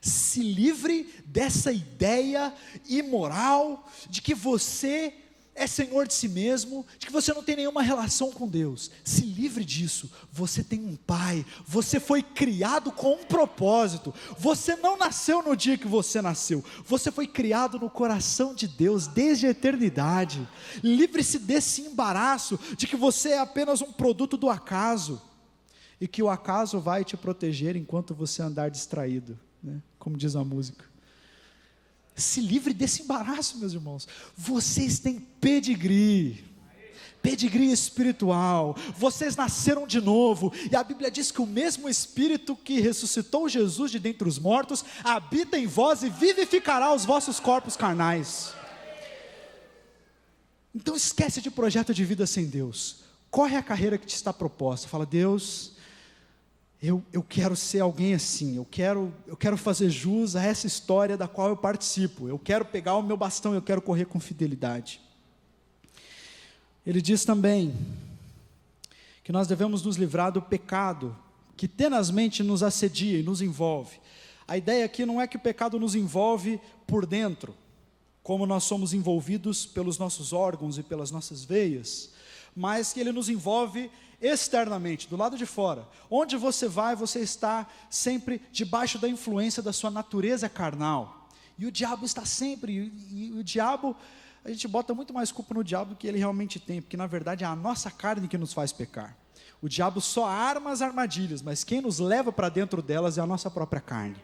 se livre dessa ideia imoral de que você é senhor de si mesmo, de que você não tem nenhuma relação com Deus. Se livre disso. Você tem um pai, você foi criado com um propósito. Você não nasceu no dia que você nasceu, você foi criado no coração de Deus desde a eternidade. Livre-se desse embaraço de que você é apenas um produto do acaso, e que o acaso vai te proteger enquanto você andar distraído, né? Como diz a música. Se livre desse embaraço, meus irmãos. Vocês têm pedigree espiritual. Vocês nasceram de novo. E a Bíblia diz que o mesmo Espírito que ressuscitou Jesus de dentre os mortos habita em vós e vivificará os vossos corpos carnais. Então esquece de projeto de vida sem Deus. Corre a carreira que te está proposta. Fala: Deus, eu quero ser alguém assim, eu quero fazer jus a essa história da qual eu participo, eu quero pegar o meu bastão, eu quero correr com fidelidade. Ele diz também que nós devemos nos livrar do pecado que tenazmente nos assedia e nos envolve. A ideia aqui não é que o pecado nos envolve por dentro, como nós somos envolvidos pelos nossos órgãos e pelas nossas veias, mas que ele nos envolve externamente, do lado de fora. Onde você vai, você está sempre debaixo da influência da sua natureza carnal. E o diabo está sempre, e o diabo, a gente bota muito mais culpa no diabo do que ele realmente tem, porque na verdade é a nossa carne que nos faz pecar. O diabo só arma as armadilhas, mas quem nos leva para dentro delas é a nossa própria carne.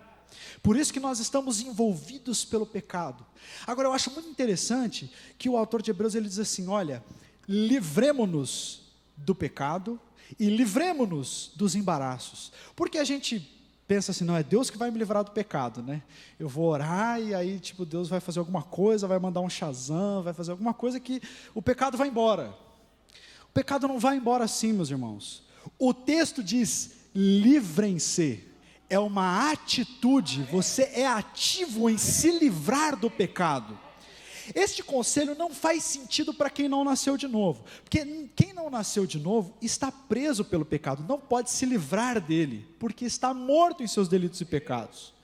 Por isso que nós estamos envolvidos pelo pecado. Agora eu acho muito interessante que o autor de Hebreus ele diz assim: olha, livremo-nos do pecado e livremo-nos dos embaraços. Porque a gente pensa assim: não, é Deus que vai me livrar do pecado, né? Eu vou orar e aí Deus vai fazer alguma coisa, vai mandar um Shazam, vai fazer alguma coisa que o pecado vai embora. O pecado não vai embora assim, meus irmãos. O texto diz: livrem-se. É uma atitude, você é ativo em se livrar do pecado. Este conselho não faz sentido para quem não nasceu de novo, porque quem não nasceu de novo está preso pelo pecado, não pode se livrar dele, porque está morto em seus delitos e pecados.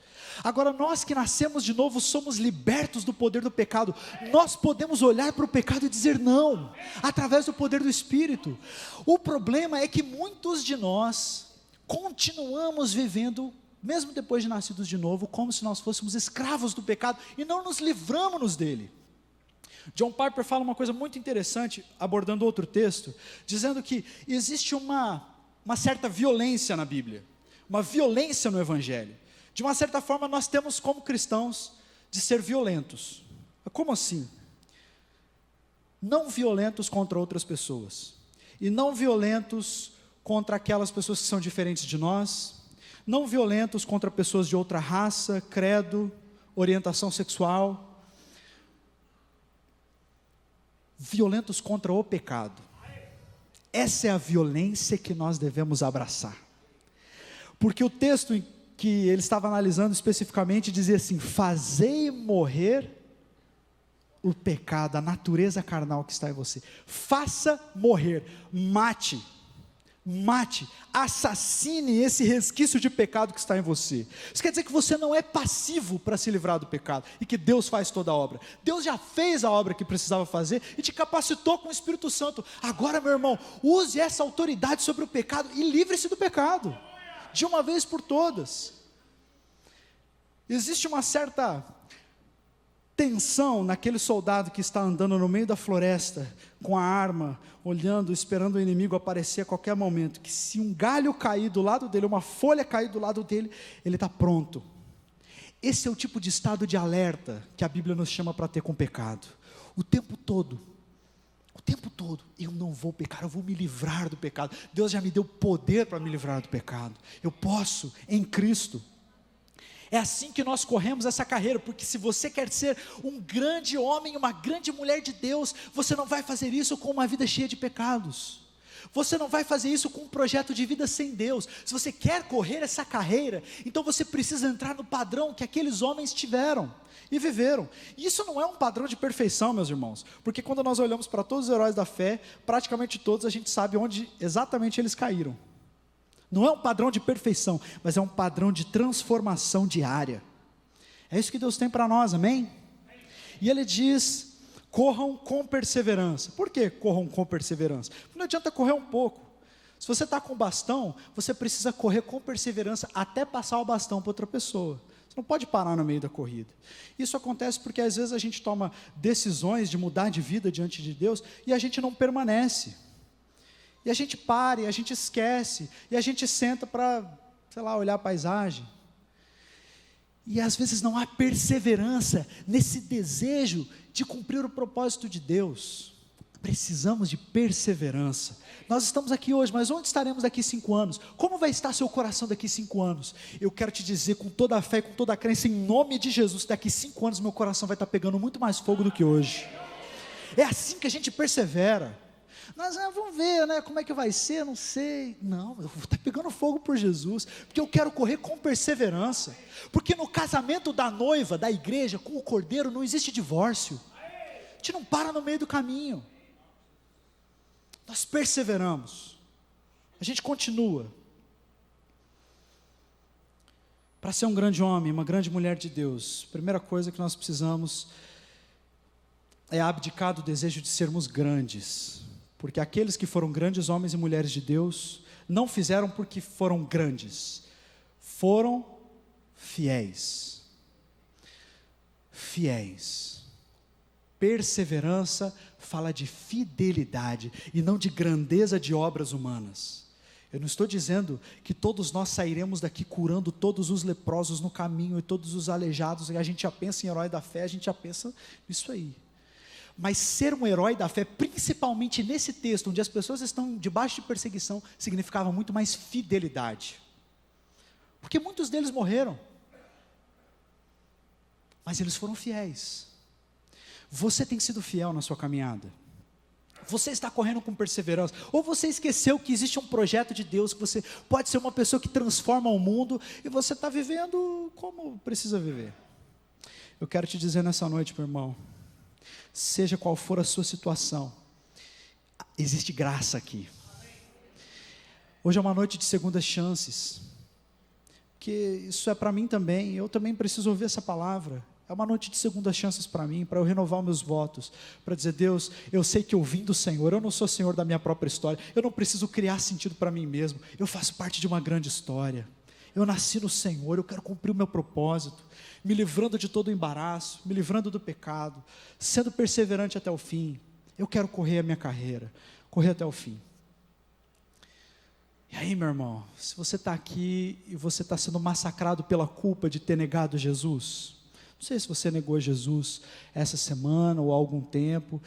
Agora, nós que nascemos de novo, somos libertos do poder do pecado. Nós podemos olhar para o pecado e dizer não, através do poder do Espírito. O problema é que muitos de nós continuamos vivendo, mesmo depois de nascidos de novo, como se nós fôssemos escravos do pecado e não nos livramos dele. John Piper fala uma coisa muito interessante, abordando outro texto, dizendo que existe uma certa violência na Bíblia, uma violência no Evangelho. De uma certa forma, nós temos como cristãos de ser violentos. Como assim? Não violentos contra outras pessoas, e não violentos contra aquelas pessoas que são diferentes de nós, não violentos contra pessoas de outra raça, credo, orientação sexual, violentos contra o pecado. Essa é a violência que nós devemos abraçar, porque o texto que ele estava analisando especificamente dizia assim: fazei morrer o pecado, a natureza carnal que está em você, faça morrer, mate, assassine esse resquício de pecado que está em você. Isso quer dizer que você não é passivo para se livrar do pecado, e que Deus faz toda a obra. Deus já fez a obra que precisava fazer, e te capacitou com o Espírito Santo. Agora, meu irmão, use essa autoridade sobre o pecado, e livre-se do pecado, de uma vez por todas. Existe uma certa tensão naquele soldado que está andando no meio da floresta, com a arma, olhando, esperando o inimigo aparecer a qualquer momento, que se um galho cair do lado dele, uma folha cair do lado dele, ele está pronto. Esse é o tipo de estado de alerta que a Bíblia nos chama para ter com o pecado. O tempo todo, eu não vou pecar, eu vou me livrar do pecado. Deus já me deu poder para me livrar do pecado. Eu posso, em Cristo. É assim que nós corremos essa carreira, porque se você quer ser um grande homem, uma grande mulher de Deus, você não vai fazer isso com uma vida cheia de pecados. Você não vai fazer isso com um projeto de vida sem Deus. Se você quer correr essa carreira, então você precisa entrar no padrão que aqueles homens tiveram e viveram. E isso não é um padrão de perfeição, meus irmãos, porque quando nós olhamos para todos os heróis da fé, praticamente todos a gente sabe onde exatamente eles caíram. Não é um padrão de perfeição, mas é um padrão de transformação diária. É isso que Deus tem para nós, amém? E Ele diz: corram com perseverança. Por que corram com perseverança? Porque não adianta correr um pouco. Se você está com bastão, você precisa correr com perseverança até passar o bastão para outra pessoa. Você não pode parar no meio da corrida. Isso acontece porque às vezes a gente toma decisões de mudar de vida diante de Deus e a gente não permanece. E a gente para, e a gente esquece, e a gente senta para, olhar a paisagem. E às vezes não há perseverança nesse desejo de cumprir o propósito de Deus. Precisamos de perseverança. Nós estamos aqui hoje, mas onde estaremos daqui 5 anos? Como vai estar seu coração daqui 5 anos? Eu quero te dizer com toda a fé, com toda a crença, em nome de Jesus, daqui 5 anos meu coração vai estar pegando muito mais fogo do que hoje. É assim que a gente persevera. Nós vamos ver, como é que vai ser, não sei. Não, eu vou estar pegando fogo por Jesus, porque eu quero correr com perseverança. Porque no casamento da noiva, da igreja, com o cordeiro, não existe divórcio. A gente não para no meio do caminho. Nós perseveramos. A gente continua. Para ser um grande homem, uma grande mulher de Deus, a primeira coisa que nós precisamos é abdicar do desejo de sermos grandes. Porque aqueles que foram grandes homens e mulheres de Deus, não fizeram porque foram grandes, foram fiéis. Fiéis. Perseverança fala de fidelidade, e não de grandeza de obras humanas. Eu não estou dizendo que todos nós sairemos daqui curando todos os leprosos no caminho, e todos os aleijados, e a gente já pensa em herói da fé, a gente já pensa nisso aí. Mas ser um herói da fé, principalmente nesse texto, onde as pessoas estão debaixo de perseguição, significava muito mais fidelidade. Porque muitos deles morreram, mas eles foram fiéis. Você tem sido fiel na sua caminhada? você está correndo com perseverança, ou você esqueceu que existe um projeto de Deus, que você pode ser uma pessoa que transforma o mundo, e você está vivendo como precisa viver. Eu quero te dizer nessa noite, meu irmão, seja qual for a sua situação, existe graça aqui. Hoje é uma noite de segundas chances, que isso é para mim também, eu também preciso ouvir essa palavra. É uma noite de segundas chances para mim, para eu renovar meus votos, para dizer: Deus, eu sei que ouvindo o Senhor, eu não sou senhor da minha própria história, eu não preciso criar sentido para mim mesmo, eu faço parte de uma grande história, eu nasci no Senhor, eu quero cumprir o meu propósito, me livrando de todo o embaraço, me livrando do pecado, sendo perseverante até o fim. Eu quero correr a minha carreira, correr até o fim. E aí, meu irmão, se você está aqui e você está sendo massacrado pela culpa de ter negado Jesus, não sei se você negou Jesus essa semana ou há algum tempo,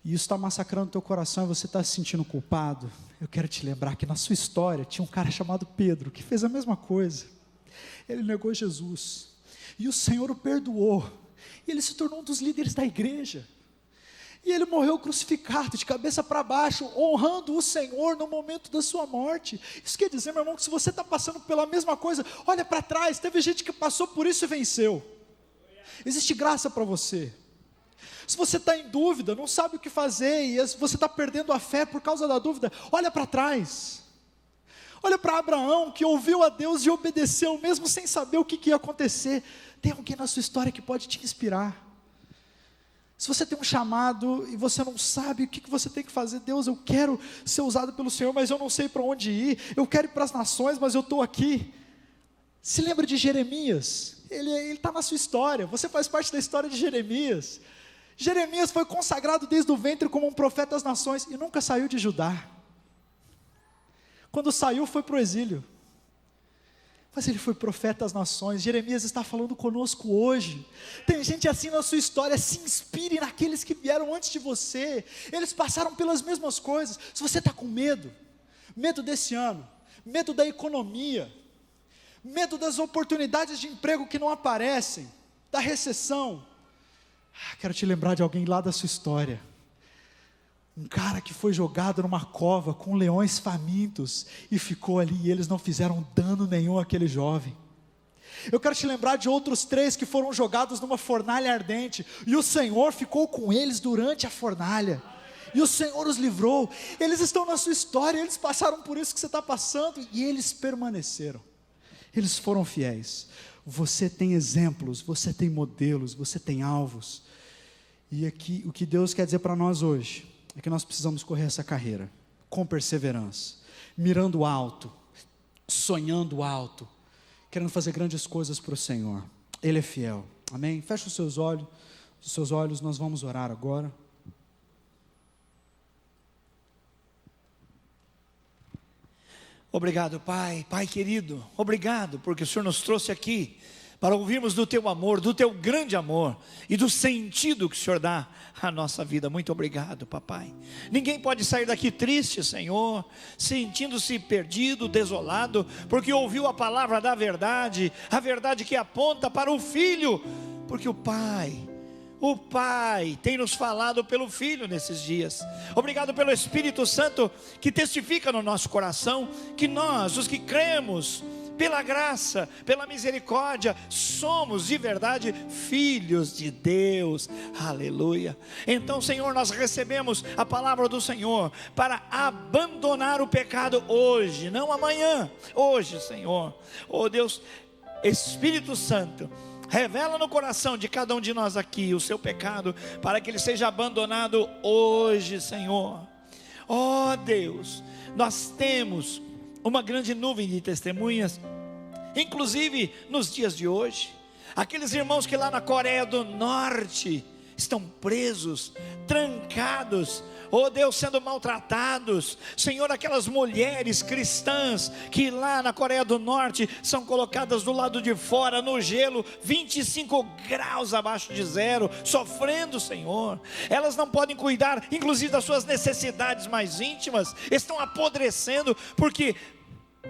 e isso está massacrando o teu coração e você está se sentindo culpado, eu quero te lembrar que na sua história tinha um cara chamado Pedro, que fez a mesma coisa. Ele negou Jesus, e o Senhor o perdoou, e ele se tornou um dos líderes da igreja, e ele morreu crucificado, de cabeça para baixo, honrando o Senhor no momento da sua morte. Isso quer dizer, meu irmão, que se você está passando pela mesma coisa, olha para trás, teve gente que passou por isso e venceu. Existe graça para você. Se você está em dúvida, não sabe o que fazer, e você está perdendo a fé por causa da dúvida, olha para trás. Olha para Abraão, que ouviu a Deus e obedeceu, mesmo sem saber o que ia acontecer. Tem alguém na sua história que pode te inspirar. Se você tem um chamado e você não sabe o que você tem que fazer: Deus, eu quero ser usado pelo Senhor, mas eu não sei para onde ir, eu quero ir para as nações, mas eu estou aqui. Se lembra de Jeremias? Ele está na sua história, você faz parte da história de Jeremias. Jeremias foi consagrado desde o ventre como um profeta às nações e nunca saiu de Judá. Quando saiu, foi para o exílio, mas ele foi profeta às nações. Jeremias está falando conosco hoje. Tem gente assim na sua história. Se inspire naqueles que vieram antes de você, eles passaram pelas mesmas coisas. Se você está com medo desse ano, medo da economia, medo das oportunidades de emprego que não aparecem, da recessão, quero te lembrar de alguém lá da sua história. Um cara que foi jogado numa cova com leões famintos e ficou ali, e eles não fizeram dano nenhum àquele jovem. Eu quero te lembrar de outros 3 que foram jogados numa fornalha ardente, e o Senhor ficou com eles durante a fornalha, e o Senhor os livrou. Eles estão na sua história, eles passaram por isso que você está passando, e eles permaneceram, eles foram fiéis. Você tem exemplos, você tem modelos, você tem alvos, e aqui o que Deus quer dizer para nós hoje é que nós precisamos correr essa carreira com perseverança, mirando alto, sonhando alto, querendo fazer grandes coisas para o Senhor. Ele é fiel, amém? Fecha os seus olhos, nós vamos orar agora. Obrigado, Pai, Pai querido, obrigado porque o Senhor nos trouxe aqui para ouvirmos do Teu amor, do Teu grande amor e do sentido que o Senhor dá à nossa vida. Muito obrigado, papai. Ninguém pode sair daqui triste, Senhor, sentindo-se perdido, desolado, porque ouviu a palavra da verdade, a verdade que aponta para o Filho, porque o Pai tem nos falado pelo Filho nesses dias. Obrigado pelo Espírito Santo que testifica no nosso coração que nós, os que cremos, pela graça, pela misericórdia, somos de verdade filhos de Deus, aleluia. Então, Senhor, nós recebemos a palavra do Senhor para abandonar o pecado hoje, não amanhã, hoje, Senhor. Oh Deus, Espírito Santo, revela no coração de cada um de nós aqui o seu pecado, para que ele seja abandonado hoje, Senhor. Oh Deus, nós temos uma grande nuvem de testemunhas, inclusive nos dias de hoje. Aqueles irmãos que lá na Coreia do Norte estão presos, trancados, oh Deus, sendo maltratados. Senhor, aquelas mulheres cristãs que lá na Coreia do Norte são colocadas do lado de fora no gelo, 25 graus abaixo de zero, sofrendo, Senhor. Elas não podem cuidar inclusive das suas necessidades mais íntimas, estão apodrecendo porque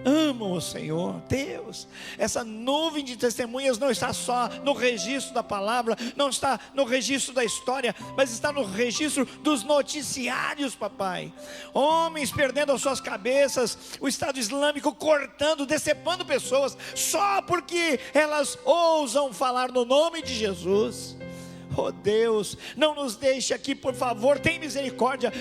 amam o Senhor. Deus, essa nuvem de testemunhas não está só no registro da palavra, não está no registro da história, mas está no registro dos noticiários, papai. Homens perdendo as suas cabeças, o Estado Islâmico cortando, decepando pessoas, só porque elas ousam falar no nome de Jesus. Oh Deus, não nos deixe aqui, por favor, tem misericórdia,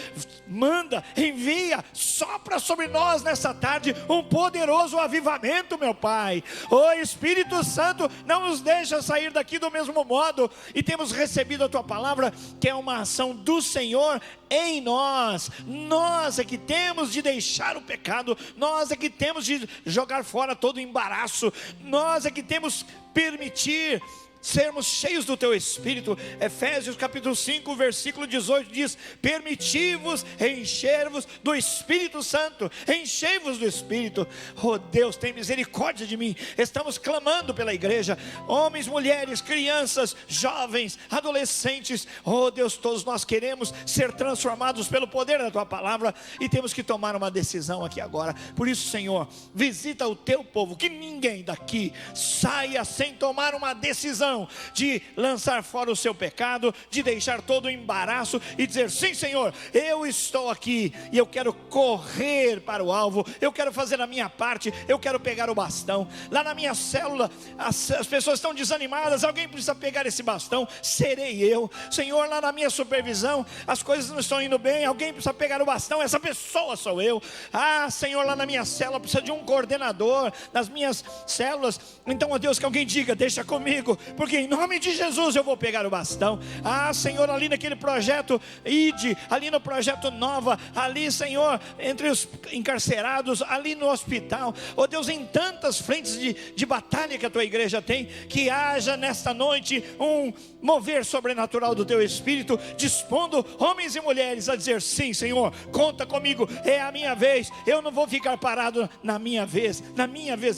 manda, envia, sopra sobre nós nessa tarde um poderoso avivamento, meu Pai. Oh Espírito Santo, não nos deixa sair daqui do mesmo modo, e temos recebido a Tua palavra, que é uma ação do Senhor em nós. Nós é que temos de deixar o pecado, nós é que temos de jogar fora todo o embaraço, nós é que temos permitir sermos cheios do Teu Espírito. Efésios capítulo 5, versículo 18 diz: permiti-vos encher-vos do Espírito Santo, enchei-vos do Espírito. Oh Deus, tem misericórdia de mim. Estamos clamando pela igreja, homens, mulheres, crianças, jovens, adolescentes. Oh Deus, todos nós queremos ser transformados pelo poder da Tua palavra, e temos que tomar uma decisão aqui agora. Por isso, Senhor, visita o Teu povo, que ninguém daqui saia sem tomar uma decisão de lançar fora o seu pecado, de deixar todo o embaraço e dizer: sim Senhor, eu estou aqui e eu quero correr para o alvo, eu quero fazer a minha parte, eu quero pegar o bastão. Lá na minha célula as pessoas estão desanimadas, alguém precisa pegar esse bastão, serei eu. Senhor, lá na minha supervisão as coisas não estão indo bem, alguém precisa pegar o bastão, essa pessoa sou eu. Ah Senhor, lá na minha célula precisa de um coordenador, nas minhas células, então ó Deus, que alguém diga: deixa comigo, porque em nome de Jesus eu vou pegar o bastão. Ah Senhor, ali naquele projeto ID, ali no projeto Nova, ali Senhor, entre os encarcerados, ali no hospital, oh Deus, em tantas frentes de batalha que a Tua igreja tem, que haja nesta noite um mover sobrenatural do Teu Espírito, dispondo homens e mulheres a dizer: sim Senhor, conta comigo, é a minha vez, eu não vou ficar parado na minha vez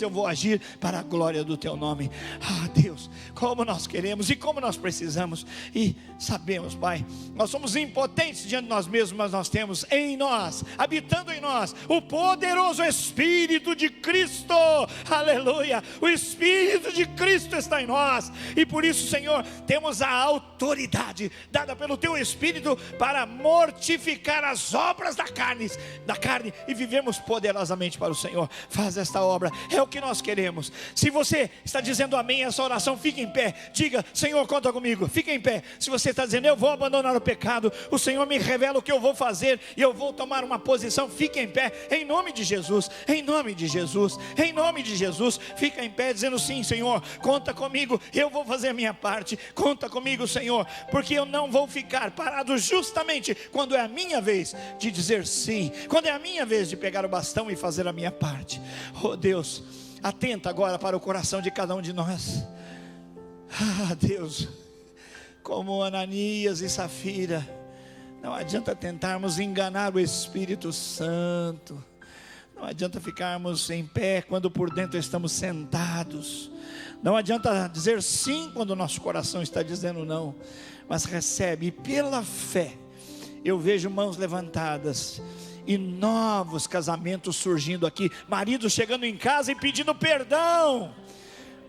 eu vou agir para a glória do Teu nome. Ah Deus, como nós queremos e como nós precisamos, e sabemos, Pai, nós somos impotentes diante de nós mesmos, mas nós temos em nós, habitando em nós, o poderoso Espírito de Cristo. Aleluia, o Espírito de Cristo está em nós, e por isso, Senhor, temos a autoridade dada pelo Teu Espírito para mortificar as obras da carne e vivemos poderosamente para o Senhor. Faz esta obra, é o que nós queremos. Se você está dizendo amém a essa oração, fique em pé, diga: Senhor, conta comigo. Fique em pé. Se você está dizendo: eu vou abandonar o pecado, o Senhor me revela o que eu vou fazer e eu vou tomar uma posição, fique em pé, em nome de Jesus, em nome de Jesus, em nome de Jesus. Fica em pé dizendo: sim Senhor, conta comigo, eu vou fazer a minha parte, conta comigo Senhor, porque eu não vou ficar parado justamente quando é a minha vez de dizer sim, quando é a minha vez de pegar o bastão e fazer a minha parte. Oh Deus, atenta agora para o coração de cada um de nós. Ah Deus, como Ananias e Safira, não adianta tentarmos enganar o Espírito Santo, não adianta ficarmos em pé quando por dentro estamos sentados, não adianta dizer sim quando o nosso coração está dizendo não, mas recebe. E pela fé eu vejo mãos levantadas e novos casamentos surgindo aqui, maridos chegando em casa e pedindo perdão,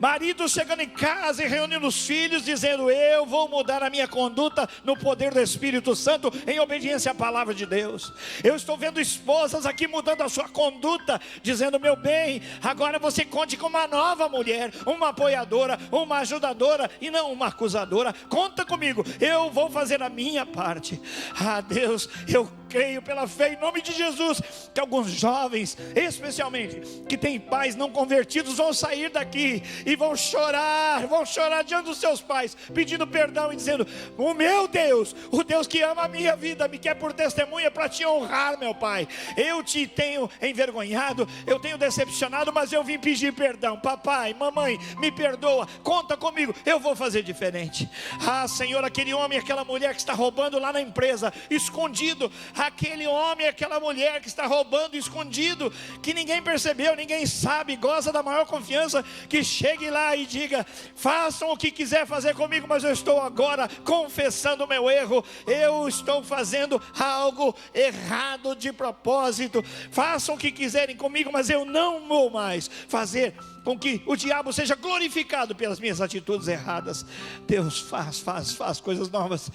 maridos chegando em casa e reunindo os filhos, dizendo: eu vou mudar a minha conduta no poder do Espírito Santo, em obediência à palavra de Deus. Eu estou vendo esposas aqui mudando a sua conduta, dizendo: meu bem, agora você conte com uma nova mulher, uma apoiadora, uma ajudadora e não uma acusadora. Conta comigo, eu vou fazer a minha parte. Ah Deus, eu creio pela fé em nome de Jesus que alguns jovens, especialmente que têm pais não convertidos, vão sair daqui e vão chorar diante dos seus pais, pedindo perdão e dizendo: o meu Deus, o Deus que ama a minha vida, me quer por testemunha para te honrar, meu Pai. Eu te tenho envergonhado, eu tenho decepcionado, mas eu vim pedir perdão. Papai, mamãe, me perdoa, conta comigo, eu vou fazer diferente. Ah Senhor, aquele homem, aquela mulher que está roubando lá na empresa, escondido, aquele homem, aquela mulher que está roubando escondido, que ninguém percebeu, ninguém sabe, goza da maior confiança, que chegue lá e diga: façam o que quiser fazer comigo, mas eu estou agora confessando o meu erro, eu estou fazendo algo errado de propósito. Façam o que quiserem comigo, mas eu não vou mais fazer com que o diabo seja glorificado pelas minhas atitudes erradas. Deus faz coisas novas.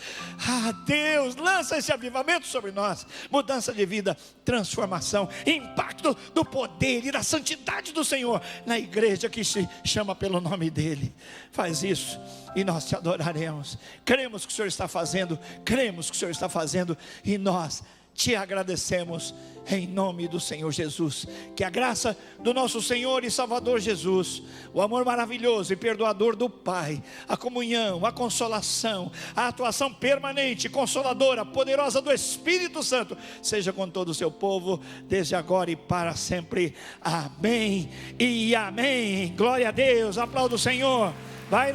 Deus, lança esse avivamento sobre nós, mudança de vida, transformação, impacto do poder e da santidade do Senhor na igreja que se chama pelo nome dEle. Faz isso e nós te adoraremos. Cremos que o Senhor está fazendo, e nós te agradecemos em nome do Senhor Jesus. Que a graça do nosso Senhor e Salvador Jesus, o amor maravilhoso e perdoador do Pai, a comunhão, a consolação, a atuação permanente, consoladora, poderosa do Espírito Santo, seja com todo o seu povo, desde agora e para sempre. Amém e amém. Glória a Deus. Aplauda o Senhor. Vai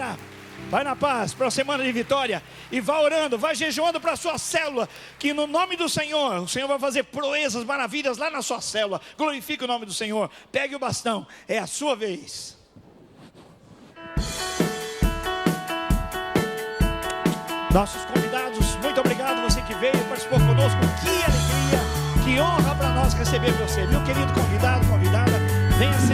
na paz para a semana de vitória, e vá orando, vá jejuando para a sua célula, que no nome do Senhor, o Senhor vai fazer proezas, maravilhas lá na sua célula. Glorifique o nome do Senhor. Pegue o bastão, é a sua vez. Nossos convidados, muito obrigado, você que veio, participou conosco. Que alegria, que honra para nós receber você, meu querido convidado, convidada. Venha ser